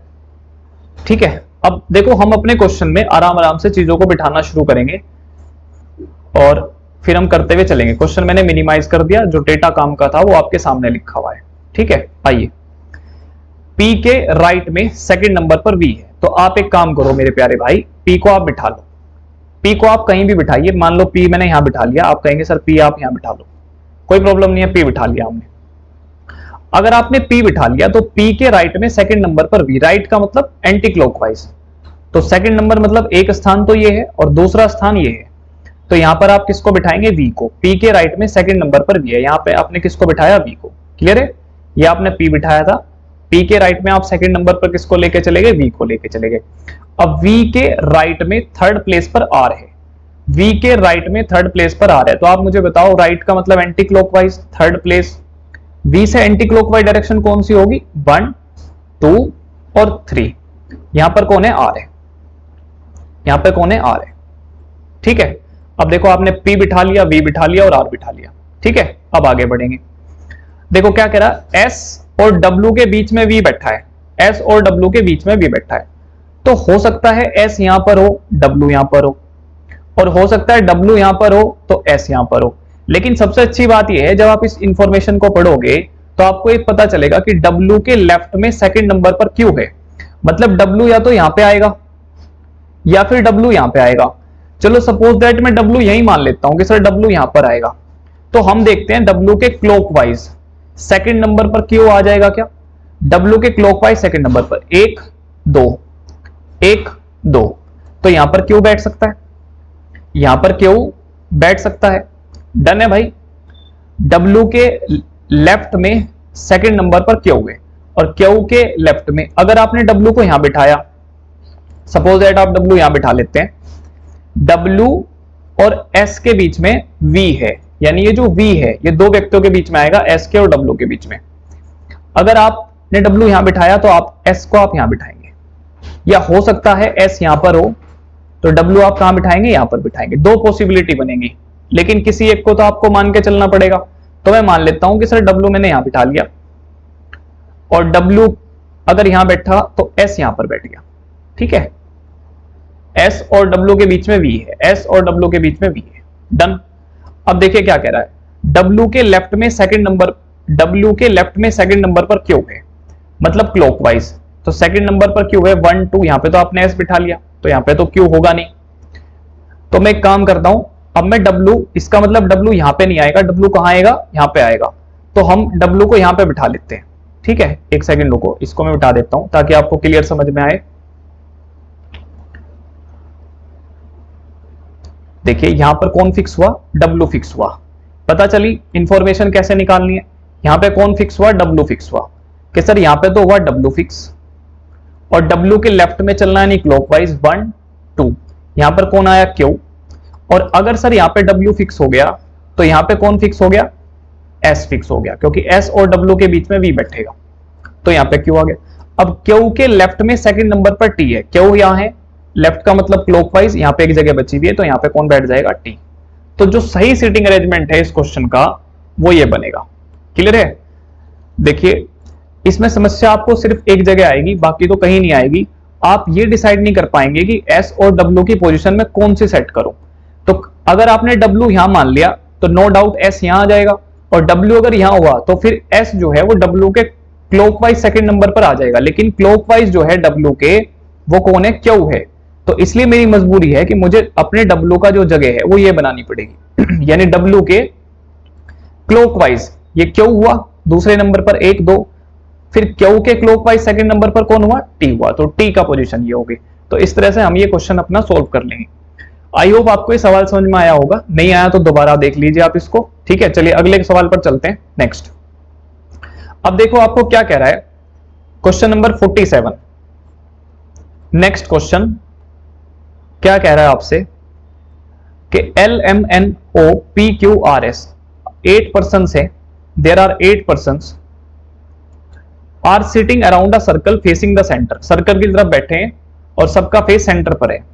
ठीक है। अब देखो हम अपने क्वेश्चन में आराम आराम से चीजों को बिठाना शुरू करेंगे, और फिर हम करते हुए चलेंगे। क्वेश्चन मैंने मिनिमाइज कर दिया, जो डेटा काम का था वो आपके सामने लिखा हुआ है, ठीक है। आइए, P के राइट में सेकंड नंबर पर V है, तो आप एक काम करो मेरे प्यारे भाई, P को आप बिठा लो। P को आप कहीं भी बिठाइए, मान लो P मैंने यहां बिठा लिया, आप कहेंगे सर P आप यहां बिठा लो, कोई प्रॉब्लम नहीं है, P बिठा लिया हमने। अगर आपने P बिठा लिया तो P के राइट में सेकंड नंबर पर V, राइट का मतलब एंटी क्लॉकवाइज, तो सेकंड नंबर मतलब एक स्थान तो ये है और दूसरा स्थान ये है, तो यहां पर आप किसको बिठाएंगे, V को। P के राइट में सेकंड नंबर पर V है, यहां पे आपने किसको बिठाया, V को। क्लियर है, ये आपने P बिठाया था, P के राइट में आप सेकंड नंबर पर किसको लेके चले गए, V को लेके चले गए। अब V के राइट में थर्ड प्लेस पर R है, V के राइट में थर्ड प्लेस पर R है, तो आप मुझे बताओ राइट का मतलब anti clockwise, third place, V से एंटी क्लॉकवाइज डायरेक्शन कौन सी होगी, 1, 2 और 3। यहां पर कौन है, R है, यहां पर कौन है, R है, ठीक है। अब देखो आपने P बिठा लिया, V बिठा लिया और R बिठा लिया, ठीक है। अब आगे बढ़ेंगे, देखो क्या कह रहा है, S और W के बीच में V बैठा है, S और W के बीच में V बैठा है, तो हो सकता है S यहां पर हो, W यहां पर हो, और हो सकता है W यहां पर हो तो S यहां पर हो। लेकिन सबसे अच्छी बात यह है, जब आप इस इंफॉर्मेशन को पढ़ोगे तो आपको एक पता चलेगा कि W के लेफ्ट में सेकंड नंबर पर Q है, मतलब W या तो यहां पे आएगा या फिर W यहां पे आएगा। चलो सपोज दैट मैं W यही मान लेता हूं कि सर W यहां पर आएगा, तो हम देखते हैं W के क्लॉकवाइज सेकंड नंबर पर Q आ जाएगा क्या, W के क्लॉकवाइज सेकंड नंबर पर 1, 2, 1, 2, तो यहां पर Q बैठ सकता है, यहां पर Q बैठ सकता है, डन है भाई। W के लेफ्ट में सेकंड नंबर पर Q है, और Q के लेफ्ट में अगर आपने W को यहां बिठाया, सपोज दैट आप W यहां बिठा लेते हैं, W और S के बीच में V है, यानी ये जो V है ये दो व्यक्तियों के बीच में आएगा, S के और W के बीच में। अगर आपने W यहां बिठाया तो आप S को आप यहां बिठाएंगे, या हो सकता है S यहां पर हो तो W आप कहां बिठाएंगे, यहां पर बिठाएंगे। दो पॉसिबिलिटी बनेगी, लेकिन किसी एक को तो आपको मान के चलना पड़ेगा। तो मैं मान लेता हूं कि सर W मैंने यहां बिठा लिया, और W अगर यहां बैठा तो S यहां पर बैठ गया, ठीक है। S और W के बीच में V है, S और W के बीच में V है, डन। अब देखिए क्या कह रहा है, W के लेफ्ट में सेकंड नंबर पर Q है, मतलब क्लॉकवाइज, तो सेकंड नंबर पर Q है 1, 2, यहां पे तो आपने S बिठा लिया, तो यहां पे तो Q होगा नहीं। तो मैं एक काम करता हूं, अब मैं W, इसका मतलब W यहां पे नहीं आएगा, W कहां आएगा, यहां पे आएगा, तो हम W को यहां पे बिठा लेते हैं, ठीक है। एक सेकंड रुको, इसको मैं बिठा देता हूं ताकि आपको क्लियर समझ में आए। देखिए यहां पर कौन फिक्स हुआ, W फिक्स हुआ, पता चली इंफॉर्मेशन कैसे निकालनी है। यहां पे कौन फिक्स हुआ, W फिक्स हुआ, कि सर यहां पे तो हुआ W फिक्स, और W के लेफ्ट में चलना है नहीं क्लॉकवाइज 1, 2, यहां पर कौन आया, Q, और अगर सर यहां पे W फिक्स हो गया तो यहां पे कौन फिक्स हो गया, S फिक्स हो गया, क्योंकि S और W के बीच में V बैठेगा, तो यहां पे Q आ गया। अब क्यू के लेफ्ट में सेकंड नंबर पर टी है, क्यू यहां है, लेफ्ट का मतलब क्लॉकवाइज, यहां पे एक जगह बची हुई है, तो यहां पे कौन बैठ जाएगा, टी। तो जो सही सीटिंग अरेंजमेंट है इस क्वेश्चन का वो ये बनेगा। क्लियर है? देखिए इसमें समस्या आपको सिर्फ एक जगह आएगी, बाकी तो कहीं नहीं आएगी। आप ये डिसाइड नहीं कर पाएंगे कि एस और डब्ल्यू की पोजीशन में कौन सी सेट करूं। तो अगर आपने डब्ल्यू यहां मान लिया तो नो डाउट एस यहां आ जाएगा, और डब्ल्यू अगर यहां हुआ तो फिर एस जो है वो डब्ल्यू के क्लॉकवाइज सेकंड नंबर पर आ जाएगा, लेकिन क्लॉकवाइज जो है डब्ल्यू के वो कौन है, क्यू है। तो इसलिए मेरी मजबूरी है कि मुझे अपने डब्ल्यू का जो जगह है वो ये बनानी पड़ेगी यानी डब्ल्यू के क्लॉकवाइज ये क्यू हुआ दूसरे नंबर पर 1 2, फिर क्यू के क्लॉकवाइज सेकंड नंबर पर कौन हुआ, टी हुआ, तो टी का पोजीशन ये होगी। तो इस तरह से हम ये क्वेश्चन अपना सोल्व कर लेंगे। आई होप आपको ये सवाल समझ में आया होगा, नहीं आया तो दोबारा देख लीजिए आप इसको। ठीक है, चलिए अगले सवाल पर चलते हैं। नेक्स्ट, अब देखो आपको क्या कह रहा है, क्वेश्चन नंबर 47। नेक्स्ट क्वेश्चन क्या कह रहा है आपसे कि L M N O P Q R S 8 person है, there are 8 person are sitting around a circle facing the centre, circle की तरफ बैठे हैं और सबका फेस सेंटर पर है।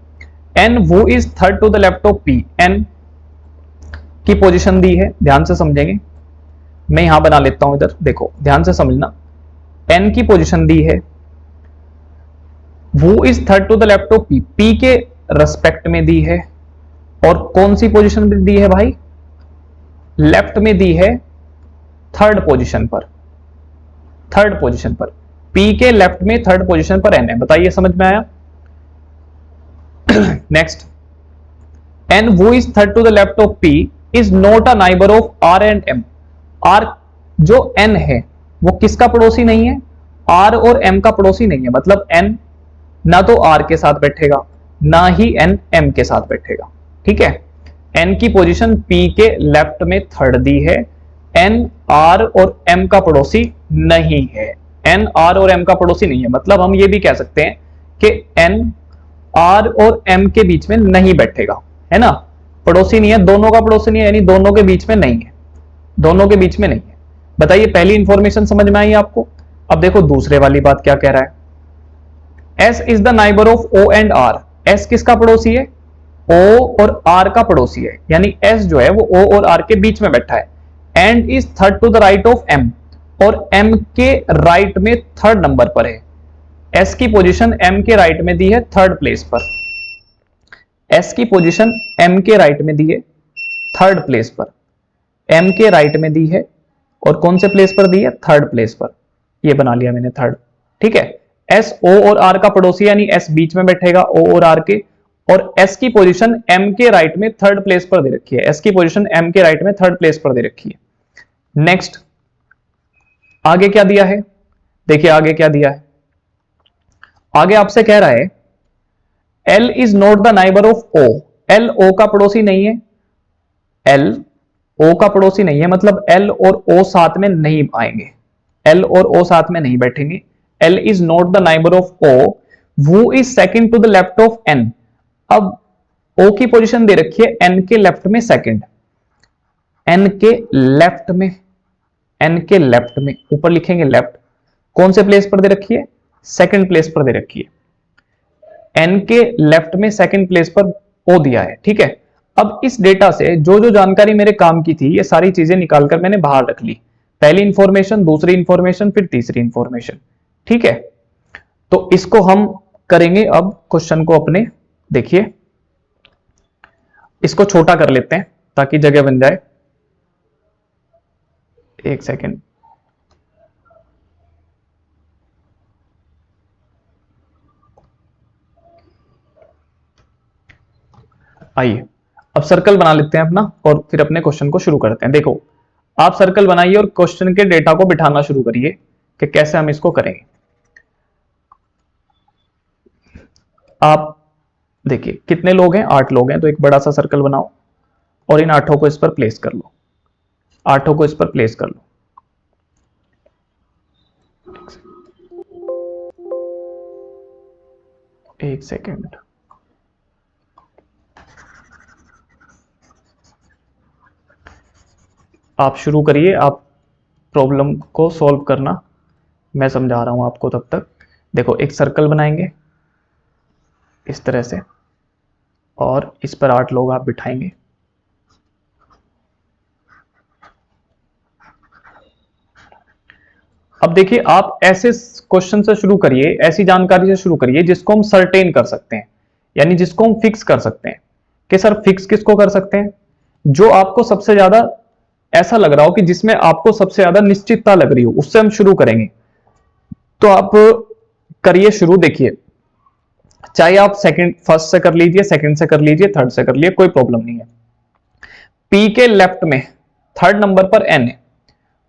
एन वो is third to the left of P, N की पोजीशन दी है, ध्यान से समझेंगे, मैं यहां बना लेता हूं इधर, देखो ध्यान से समझना। एन की पोजीशन दी है, वो is third to the left of P, P के रेस्पेक्ट में दी है, और कौन सी पोजीशन दी है भाई, लेफ्ट में दी है, थर्ड पोजीशन पर, थर्ड पोजीशन पर, पी के लेफ्ट में थर्ड पोजीशन पर एन है। बताइए समझ में आया? नेक्स्ट, एन वो is third to the left of P is not a neighbour of R and M, R जो एन है वो किसका पड़ोसी नहीं है, आर और एम का पड़ोसी नहीं है, मतलब एन ना तो आर के साथ बैठेगा ना ही एन एम के साथ बैठेगा। ठीक है, एन की पोजीशन पी के लेफ्ट में थर्ड दी है, एन आर और एम का पड़ोसी नहीं है, एन आर और एम का पड़ोसी नहीं है, मतलब हम ये भी कह सकते हैं कि एन आर और एम के बीच में नहीं बैठेगा, है ना, पड़ोसी नहीं है, दोनों का पड़ोसी नहीं है, यानी दोनों के बीच में नहीं है, दोनों के बीच में नहीं है। बताइए पहली इंफॉर्मेशन समझ में आई आपको? अब देखो दूसरे वाली बात क्या कह रहा है, S is the neighbour of O and R, S किसका पड़ोसी है, ओ और आर का पड़ोसी है, यानी एस जो है वो ओ और आर के बीच में बैठा है, and is third to the right of M, और एम के राइट में थर्ड नंबर पर है। एस की पोजीशन एम के राइट में दी है थर्ड प्लेस पर, एस की पोजीशन एम के राइट में दी है थर्ड प्लेस पर, एम के राइट में दी है और कौन से प्लेस पर दी है, थर्ड प्लेस पर, ये बना लिया मैंने थर्ड। ठीक है, एस ओ और आर का पड़ोसी यानी एस बीच में बैठेगा ओ और आर के, और एस की पोजीशन एम के राइट में थर्ड प्लेस पर दे रखी है, एस की पोजीशन एम के राइट में थर्ड प्लेस पर दे रखी है। नेक्स्ट, आगे क्या दिया है, देखिए आगे क्या दिया है, आगे आपसे कह रहा है L is not the neighbour of O, L O का पड़ोसी नहीं है, एल ओ का पड़ोसी नहीं है, मतलब एल और ओ साथ में नहीं आएंगे, एल और ओ साथ में नहीं बैठेंगे। L is not the neighbour of O, वो is second to the left of N, अब ओ की पोजीशन दे रखी है एन के लेफ्ट में सेकंड, एन के लेफ्ट में, एन के लेफ्ट में, ऊपर लिखेंगे लेफ्ट, कौन से प्लेस पर दे रखी है, सेकंड प्लेस पर दे रखी है, एन के लेफ्ट में सेकंड प्लेस पर ओ दिया है। ठीक है, अब इस डेटा से जो जो जानकारी मेरे काम की थी ये सारी चीजें निकालकर मैंने बाहर रख ली, पहली इंफॉर्मेशन, दूसरी इंफॉर्मेशन, फिर तीसरी इंफॉर्मेशन। ठीक है, तो इसको हम करेंगे अब क्वेश्चन को अपने, देखिए इसको छोटा कर लेते हैं ताकि जगह बन जाए, एक सेकेंड, आइए अब सर्कल बना लेते हैं अपना और फिर अपने क्वेश्चन को शुरू करते हैं। देखो आप सर्कल बनाइए और क्वेश्चन के डेटा को बिठाना शुरू करिए कि कैसे हम इसको करेंगे। आप देखिए कितने लोग हैं, 8 लोग हैं, तो एक बड़ा सा सर्कल बनाओ और इन 8 को इस पर प्लेस कर लो, 8 को इस पर प्लेस कर लो। एक सेकेंड, आप शुरू करिए, आप प्रॉब्लम को सॉल्व करना, मैं समझा रहा हूं आपको तब तक। देखो एक सर्कल बनाएंगे इस तरह से और इस पर 8 लोग आप बिठाएंगे। अब देखिए आप ऐसे क्वेश्चन से शुरू करिए, ऐसी जानकारी से शुरू करिए जिसको हम सर्टेन कर सकते हैं, यानी जिसको हम फिक्स कर सकते हैं। कि सर फिक्स किसको कर सकते हैं? जो आपको सबसे ज्यादा ऐसा लग रहा हो कि जिसमें आपको सबसे ज्यादा निश्चितता लग रही हो, उससे हम शुरू करेंगे। तो आप करिए शुरू। देखिए चाहे आप फर्स्ट से कर लीजिए, सेकंड से कर लीजिए, थर्ड से कर लीजिए, कोई प्रॉब्लम नहीं है। पी के लेफ्ट में थर्ड नंबर पर एन है,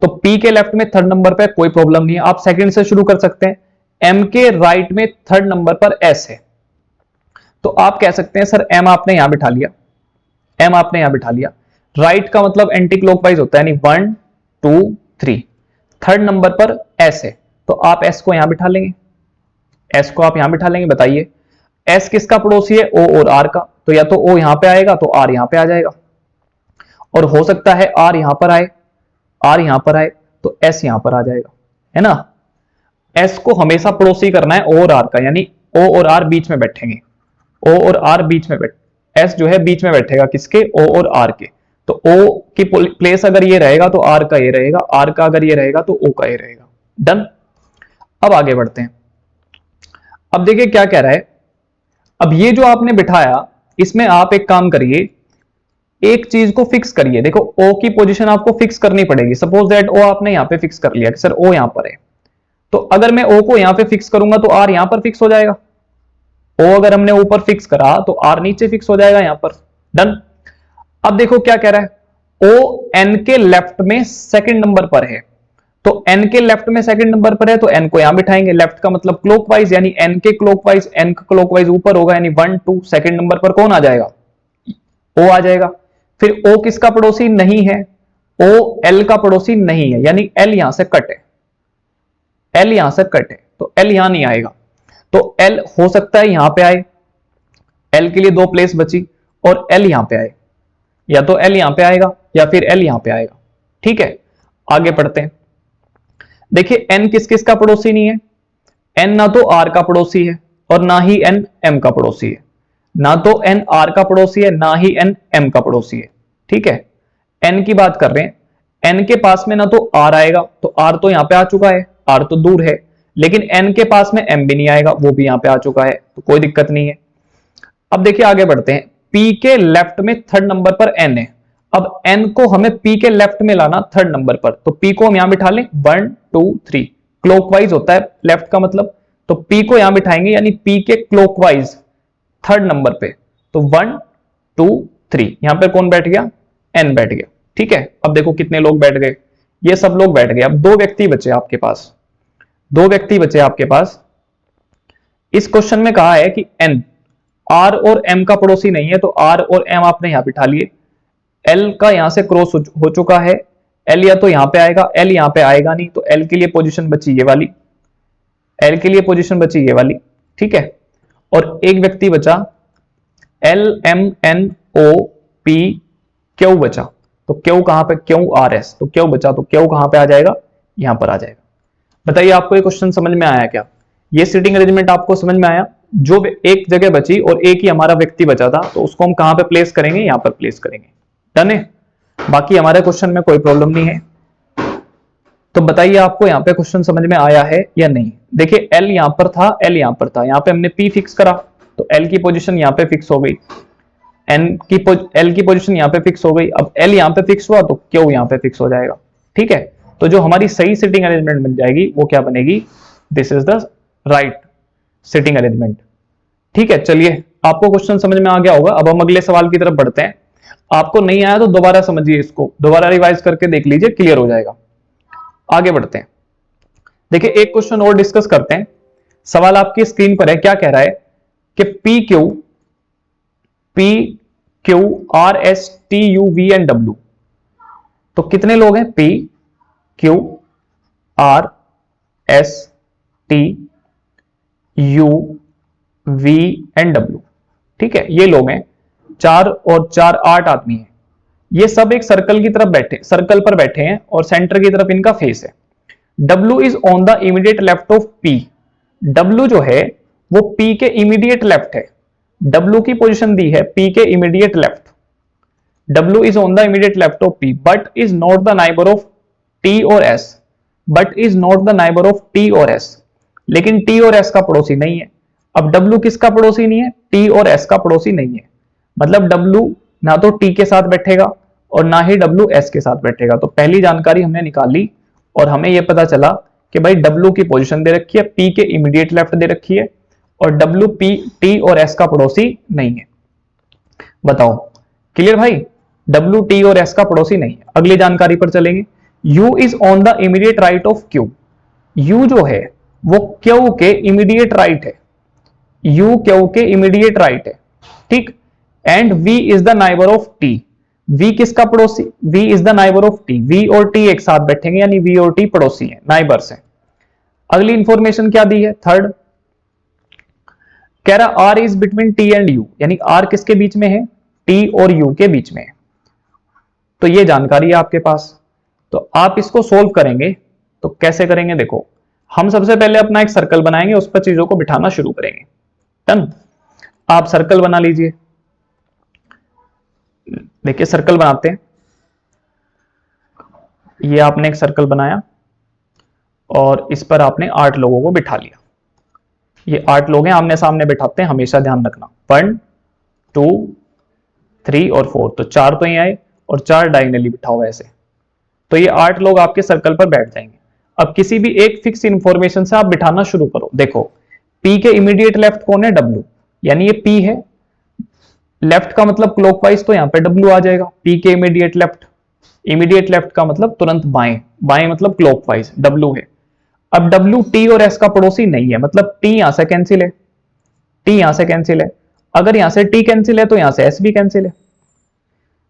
तो पी के लेफ्ट में थर्ड नंबर पर कोई प्रॉब्लम नहीं है, आप सेकंड से शुरू कर सकते हैं। एम के राइट में थर्ड नंबर पर एस है, तो आप कह सकते हैं सर एम आपने यहां बिठा लिया, एम आपने यहां बिठा लिया। राइट का मतलब एंटी क्लॉकवाइज होता है, यानी 1 2 3। थर्ड नंबर पर एस है, तो आप एस को यहां बिठा लेंगे, एस को आप यहां बिठा लेंगे। बताइए एस किसका पड़ोसी है? ओ और आर का, तो या तो ओ यहां पे आएगा तो आर यहां पे आ जाएगा, और हो सकता है आर यहां पर आए, आर यहां पर आए तो एस यहां पर आ जाएगा, है ना। एस को हमेशा पड़ोसी करना है ओ और आर का, यानी ओ और आर बीच में बैठेंगे, ओ और आर बीच में बैठ, एस जो है बीच में बैठेगा किसके? ओ और आर के। तो ओ की प्लेस अगर ये रहेगा तो आर का ये रहेगा, आर का अगर ये रहेगा तो ओ का ये रहेगा। डन। अब आगे बढ़ते हैं। अब देखिए क्या कह रहा है। अब ये जो आपने बिठाया इसमें आप एक काम करिए, एक चीज को फिक्स करिए। देखो ओ की पोजीशन आपको फिक्स करनी पड़ेगी। सपोज दैट ओ आपने यहां पे फिक्स कर लिया कि सर ओ यहां पर है, तो अगर मैं ओ को यहां पे फिक्स करूंगा तो आर यहां पर फिक्स हो जाएगा। ओ अगर हमने ऊपर फिक्स करा तो आर नीचे फिक्स हो जाएगा यहां पर। डन। अब देखो क्या कह रहा है, ओ एन के लेफ्ट में सेकंड नंबर पर है, तो एन के लेफ्ट में सेकंड नंबर पर है तो एन को यहां बिठाएंगे। लेफ्ट का मतलब क्लॉकवाइज, यानी एन के क्लॉकवाइज, एन का क्लॉकवाइज ऊपर होगा, यानी 1 2। सेकंड नंबर पर कौन आ जाएगा? ओ आ जाएगा। फिर ओ किसका पड़ोसी नहीं है? ओ एल का पड़ोसी नहीं है, यानी एल यहां से कट है, एल यहां से कट है, तो एल यहां नहीं आएगा। तो एल हो सकता है यहां पे आए, एल के लिए 2 प्लेस बची, और एल यहां पे आए, या तो एल यहां पे आएगा या फिर एल यहां पे आएगा। ठीक है, आगे पढ़ते हैं। देखिए एन किस किस का पड़ोसी नहीं है? एन ना तो आर का पड़ोसी है और ना ही एन एम का पड़ोसी है, ना तो एन आर का पड़ोसी है ना ही एन एम का पड़ोसी है। ठीक है, एन की बात कर रहे हैं। एन के पास में ना तो आर आएगा, तो आर तो यहां पे आ चुका है, आर तो दूर है, लेकिन एन के पास में एम भी नहीं आएगा, वो भी यहां पे आ चुका है, तो कोई दिक्कत नहीं है। अब देखिए आगे बढ़ते हैं। पी के लेफ्ट में थर्ड नंबर पर एन है, अब एन को हमें पी के लेफ्ट में लाना थर्ड नंबर पर, तो पी को हम यहां बिठा लें 1 2 3। क्लॉकवाइज होता है लेफ्ट का मतलब, तो पी को यहां बिठाएंगे, यानी पी के क्लॉकवाइज थर्ड नंबर पे, तो 1 2 3। यहां पर कौन बैठ गया? एन बैठ गया। ठीक है, अब देखो कितने लोग बैठ गए, ये सब लोग बैठ गए। अब 2 व्यक्ति बचे आपके पास, 2 व्यक्ति बचे आपके पास। इस क्वेश्चन में कहा है कि एन आर और एम का पड़ोसी नहीं है, तो आर और एम आपने यहां बिठा लिए। एल का यहां से क्रॉस हो चुका है, एल या तो यहां पे आएगा, एल यहां पे आएगा नहीं, तो एल के लिए पोजीशन बची ये वाली, एल के लिए पोजीशन बची ये वाली। ठीक है, और एक व्यक्ति बचा L M N O P Q बचा, तो क्यू कहां पे? क्यू आर एस, तो क्यू बचा, तो क्यू कहां पे आ जाएगा? यहां पर आ जाएगा। बताइए आपको ये क्वेश्चन समझ में आया क्या? ये सीटिंग अरेंजमेंट आपको समझ में आया? जो एक जगह बची और एक ही हमारा व्यक्ति बचा था, तो उसको हम कहां पे प्लेस करेंगे? यहां पर प्लेस करेंगे। डन है, बाकी हमारे क्वेश्चन में कोई प्रॉब्लम नहीं है। तो बताइए आपको यहां पे क्वेश्चन समझ में आया है या नहीं? देखिए एल यहां पर था, एल यहां पर था, यहां पे हमने पी फिक्स करा, तो एल की पोजीशन यहां पे फिक्स हो गई, एल की पोजीशन यहां पे फिक्स हो गई। अब एल यहां पे फिक्स हुआ तो क्यू यहां पे फिक्स हो जाएगा। ठीक है, तो जो हमारी सही सिटिंग अरेंजमेंट बन जाएगी वो क्या बनेगी? This is the right sitting arrangement. ठीक है, चलिए आपको क्वेश्चन समझ में आ गया होगा। अब हम अगले सवाल की तरफ बढ़ते हैं। आपको नहीं आया तो दोबारा समझिए, इसको दोबारा रिवाइज करके देख लीजिए, क्लियर हो जाएगा। आगे बढ़ते हैं। देखिए एक क्वेश्चन और डिस्कस करते हैं। सवाल आपकी स्क्रीन पर है। क्या कह रहा है कि P Q R S T U V and W, तो कितने लोग हैं? P Q R S T U V and W. ठीक है, ये लोग हैं, 4 और 4 8 आदमी हैं। ये सब एक सर्कल की तरफ बैठे, सर्कल पर बैठे हैं और सेंटर की तरफ इनका फेस है। W is on the immediate left of P, W जो है वो P के इमीडिएट लेफ्ट है। W की पोजीशन दी है P के immediate left. W is on the immediate left of P but is not the neighbor of T और S, but is not the neighbor of T और S, लेकिन T और S का पड़ोसी नहीं है। अब W किसका पड़ोसी नहीं है? T और S का पड़ोसी नहीं है। मतलब W ना तो T के साथ बैठेगा और ना ही W S के साथ बैठेगा। तो पहली जानकारी हमने निकाली और हमें यह पता चला कि भाई W की पोजीशन दे रखी है, P के इमीडिएट लेफ्ट दे रखी है और W P T और S का पड़ोसी नहीं है। बताओ, क्लियर भाई? W T और S का पड़ोसी नहीं है। अगली जानकारी पर चलेंगे। U is on the immediate right of Q। U जो है वो Q के इमीडिएट राइट है। U Q के इमीडिएट राइट है, ठीक। And V is the neighbor of T। V किसका पड़ोसी? V is the neighbor of T। V और T एक साथ बैठेंगे, यानी V और T पड़ोसी हैं, नाइबर्स हैं। अगली इंफॉर्मेशन क्या दी है? थर्ड कह रहा R is between T and U, यानी R किसके बीच में है? T और U के बीच में है। तो ये जानकारी है आपके पास। तो आप इसको सोल्व करेंगे तो कैसे करेंगे? देखो, हम सबसे पहले अपना एक सर्कल बनाएंगे, उस पर चीजों को बिठाना शुरू करेंगे। डन। आप सर्कल बना लीजिए। देखिए सर्कल बनाते हैं। ये आपने एक सर्कल बनाया और इस पर आपने 8 लोगों को बिठा लिया। ये 8 लोग हैं, आमने सामने बिठाते हैं, हमेशा ध्यान रखना। 1 2 3 और 4, तो 4 तो यहीं आए और 4 डायगनली बिठा हुआ ऐसे। तो ये 8 लोग आपके सर्कल पर बैठ जाएंगे। अब किसी भी एक फिक्स इंफॉर्मेशन से आप बिठाना शुरू करो। देखो, P के इमीडिएट लेफ्ट कौन है? W, यानी ये P है। लेफ्ट का मतलब क्लॉकवाइज, तो यहां पे W आ जाएगा। P के इमीडिएट लेफ्ट का मतलब तुरंत बाएं, बाएं मतलब क्लॉकवाइज, W है। अब W T और S का पड़ोसी नहीं है, मतलब T यहां से कैंसिल है, T यहां से कैंसिल है। अगर यहां से T कैंसिल है तो यहां से S भी कैंसिल है।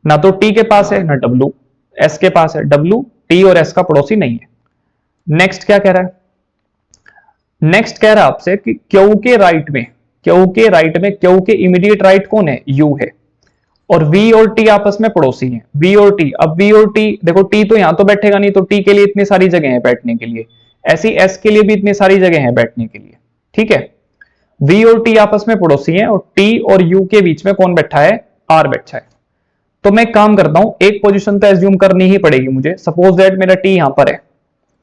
ना तो T के पास है ना W S के पास है। W T और S का पड़ोसी नहीं है। नेक्स्ट क्या कह रहा है? नेक्स्ट कह रहा है आपसे कि Q के राइट में Q के इमीडिएट राइट कौन है? U है। और V और T आपस में पड़ोसी हैं। V और T, अब V और T देखो, T तो यहां तो बैठेगा नहीं, तो T के लिए इतनी सारी जगह है बैठने के लिए, ऐसी S के लिए भी इतनी सारी जगह है बैठने के लिए, ठीक है। V और T आपस में पड़ोसी हैं और T और U के बीच में कौन बैठा है? R बैठा है। तो मैं एक काम करता हूं, एक पोजीशन तो एज्यूम करनी ही पड़ेगी मुझे। सपोज दैट मेरा T यहां पर है,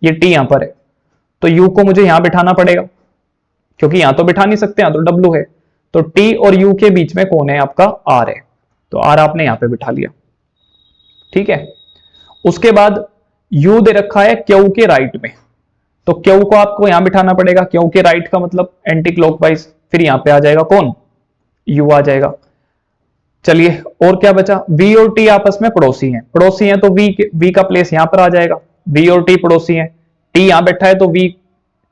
ये T यहां पर है, तो U को मुझे यहां बिठाना पड़ेगा, क्योंकि यहां तो बिठा नहीं सकते, यहां तो W है। तो T और U के बीच में कौन है? आपका R है। तो R आपने यहां पे बिठा लिया, ठीक है। उसके बाद U दे रखा है Q के राइट में, तो Q को आपको यहां बिठाना पड़ेगा। Q के राइट का मतलब एंटी क्लॉकवाइज, फिर यहां पे आ जाएगा कौन? U आ जाएगा। चलिए, और क्या बचा? V और T आपस में पड़ोसी हैं तो V का प्लेस यहां पर आ जाएगा। V और T पड़ोसी हैं, T यहां बैठा है तो V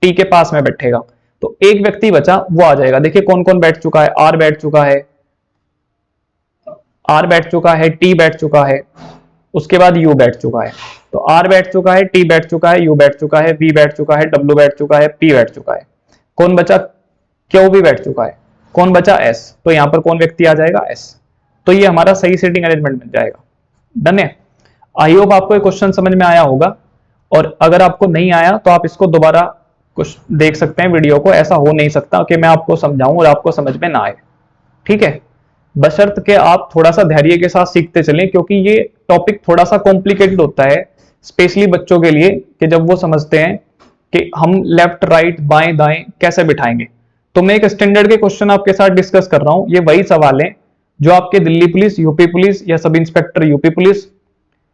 T के पास में बैठेगा। तो एक व्यक्ति बचा, वो आ जाएगा। देखिए कौन कौन बैठ चुका है? R बैठ चुका है, T बैठ चुका है, उसके बाद U बैठ चुका है। तो R बैठ चुका है, T बैठ चुका है, U बैठ चुका है, V बैठ चुका है, W बैठ चुका है, P बैठ चुका है। कौन बचा? Q भी बैठ चुका है। कौन बचा? S। तो यहां पर कौन व्यक्ति आ जाएगा? S। तो ये हमारा सही सीटिंग अरेंजमेंट बन जाएगा। डन है। आई होप आपको ये क्वेश्चन समझ में आया होगा, और अगर आपको नहीं आया तो आप इसको दोबारा कुछ देख सकते हैं वीडियो को। ऐसा हो नहीं सकता कि मैं आपको समझाऊं और आपको समझ में ना आए, ठीक है। बशर्त के आप थोड़ा सा धैर्य के साथ सीखते चलें, क्योंकि ये टॉपिक थोड़ा सा कॉम्प्लिकेटेड होता है, स्पेशली बच्चों के लिए, कि जब वो समझते हैं कि हम लेफ्ट राइट बाएं दाएं कैसे बिठाएंगे। तो मैं एक स्टैंडर्ड के क्वेश्चन आपके साथ डिस्कस कर रहा हूं। ये वही सवाल है जो आपके दिल्ली पुलिस, यूपी पुलिस या सब इंस्पेक्टर यूपी पुलिस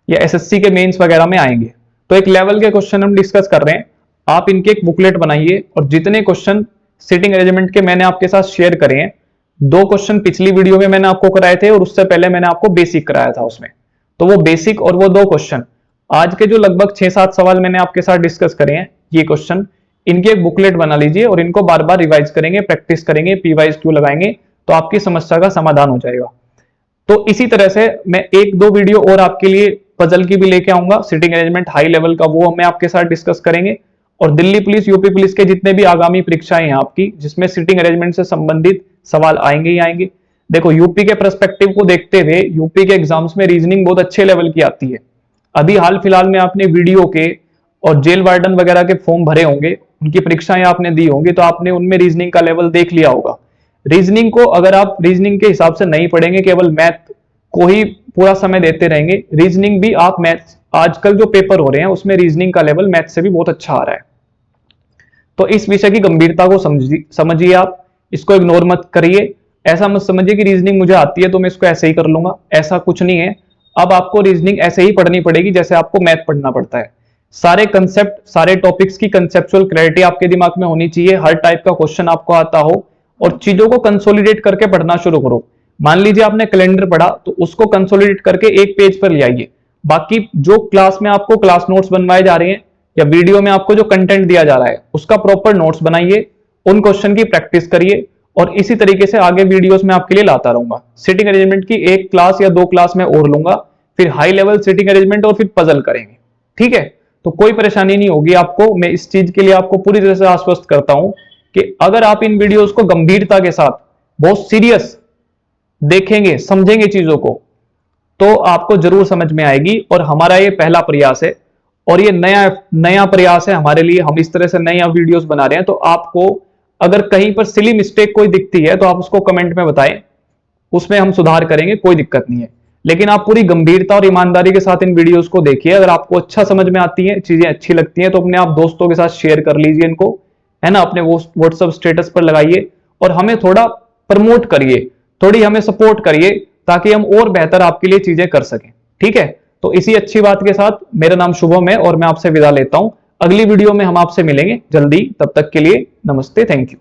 या एसएससी के मेंस वगैरह में आएंगे। तो एक लेवल के क्वेश्चन हम डिस्कस कर रहे हैं। आप इनके एक बुकलेट बनाइए, और जितने क्वेश्चन सिटिंग अरेंजमेंट के मैंने आपके साथ शेयर करे हैं, 2 क्वेश्चन पिछली वीडियो में मैंने आपको कराए थे और उससे पहले मैंने आपको बेसिक कराया था उसमें। तो वो बेसिक और वो 2 क्वेश्चन, आज के जो लगभग 6-7 सवाल मैंने आपके साथ डिस्कस करे हैं, ये क्वेश्चन, इनके एक बुकलेट बना लीजिए और इनको बार बार रिवाइज करेंगे, प्रैक्टिस करेंगे, पी वाइज क्यू लगाएंगे, तो आपकी समस्या का समाधान हो जाएगा। तो इसी तरह से मैं 1-2 वीडियो और आपके लिए पजल की भी लेके आऊंगा, सिटिंग अरेंजमेंट हाई लेवल का, वो हम आपके साथ डिस्कस करेंगे। और दिल्ली पुलिस, यूपी पुलिस के जितने भी आगामी परीक्षाएं हैं आपकी, जिसमें सिटिंग अरेंजमेंट से संबंधित सवाल आएंगे ही आएंगे। देखो, यूपी के पर्सपेक्टिव को देखते हुए यूपी के एग्जाम्स में रीजनिंग बहुत अच्छे लेवल की आती है। अभी हाल फिलहाल में आपने वीडियो के और जेल वार्डन वगैरह के फॉर्म भरे होंगे, उनकी परीक्षाएं आपने दी होंगी, तो आपने उनमें रीजनिंग का लेवल देख लिया होगा। रीजनिंग को अगर आप रीजनिंग के हिसाब से नहीं पढ़ेंगे, केवल मैथ को ही पूरा समय देते रहेंगे, रीजनिंग भी आप मैथ, आजकल जो पेपर हो रहे हैं उसमें रीजनिंग का लेवल मैथ से भी बहुत अच्छा आ रहा है। तो इस विषय की गंभीरता को समझिए आप, इसको इग्नोर मत करिए। ऐसा मत समझिए कि रीजनिंग मुझे आती है तो मैं इसको ऐसे ही कर लूंगा, ऐसा कुछ नहीं है। अब आपको रीजनिंग ऐसे ही पढ़नी पड़ेगी जैसे आपको मैथ पढ़ना पड़ता है। सारे कंसेप्ट, सारे टॉपिक्स की कंसेप्चुअल क्लैरिटी आपके दिमाग में होनी चाहिए, हर टाइप का क्वेश्चन आपको आता हो, और चीजों को कंसोलिडेट करके पढ़ना शुरू करो। मान लीजिए आपने कैलेंडर पढ़ा तो उसको कंसोलिडेट करके एक पेज पर ले आइए। बाकी जो क्लास में आपको क्लास नोट्स बनवाए जा रहे हैं या वीडियो में आपको जो कंटेंट दिया जा रहा है उसका प्रॉपर नोट्स बनाइए, उन क्वेश्चन की प्रैक्टिस करिए, और इसी तरीके से आगे वीडियोस में आपके लिए लाता रहूंगा। सिटिंग अरेंजमेंट की एक क्लास या 2 क्लास में और लूंगा, फिर हाई लेवल सिटिंग अरेंजमेंट और फिर पजल करेंगे, ठीक है। तो कोई परेशानी नहीं होगी आपको, मैं इस चीज के लिए आपको पूरी तरह से आश्वस्त करता हूं कि अगर आप इन वीडियोस को गंभीरता के साथ बहुत सीरियस देखेंगे, समझेंगे चीजों को, तो आपको जरूर समझ में आएगी। और हमारा ये पहला प्रयास है और ये नया प्रयास है हमारे लिए, हम इस तरह से नया वीडियोस बना रहे हैं। तो आपको अगर कहीं पर सिली मिस्टेक कोई दिखती है तो आप उसको कमेंट में बताएं, उसमें हम सुधार करेंगे, कोई दिक्कत नहीं है। लेकिन आप पूरी गंभीरता और ईमानदारी के साथ इन वीडियोस को देखिए। अगर आपको अच्छा समझ में आती है, चीजें अच्छी लगती हैं, तो अपने आप दोस्तों के साथ शेयर कर लीजिए इनको, है ना, अपने व्हाट्सएप स्टेटस पर लगाइए और हमें थोड़ा प्रमोट करिए, थोड़ी हमें सपोर्ट करिए, ताकि हम और बेहतर आपके लिए चीजें कर सकें, ठीक है। तो इसी अच्छी बात के साथ मेरा नाम शुभम है और मैं आपसे विदा लेता हूं। अगली वीडियो में हम आपसे मिलेंगे जल्दी, तब तक के लिए नमस्ते, थैंक यू।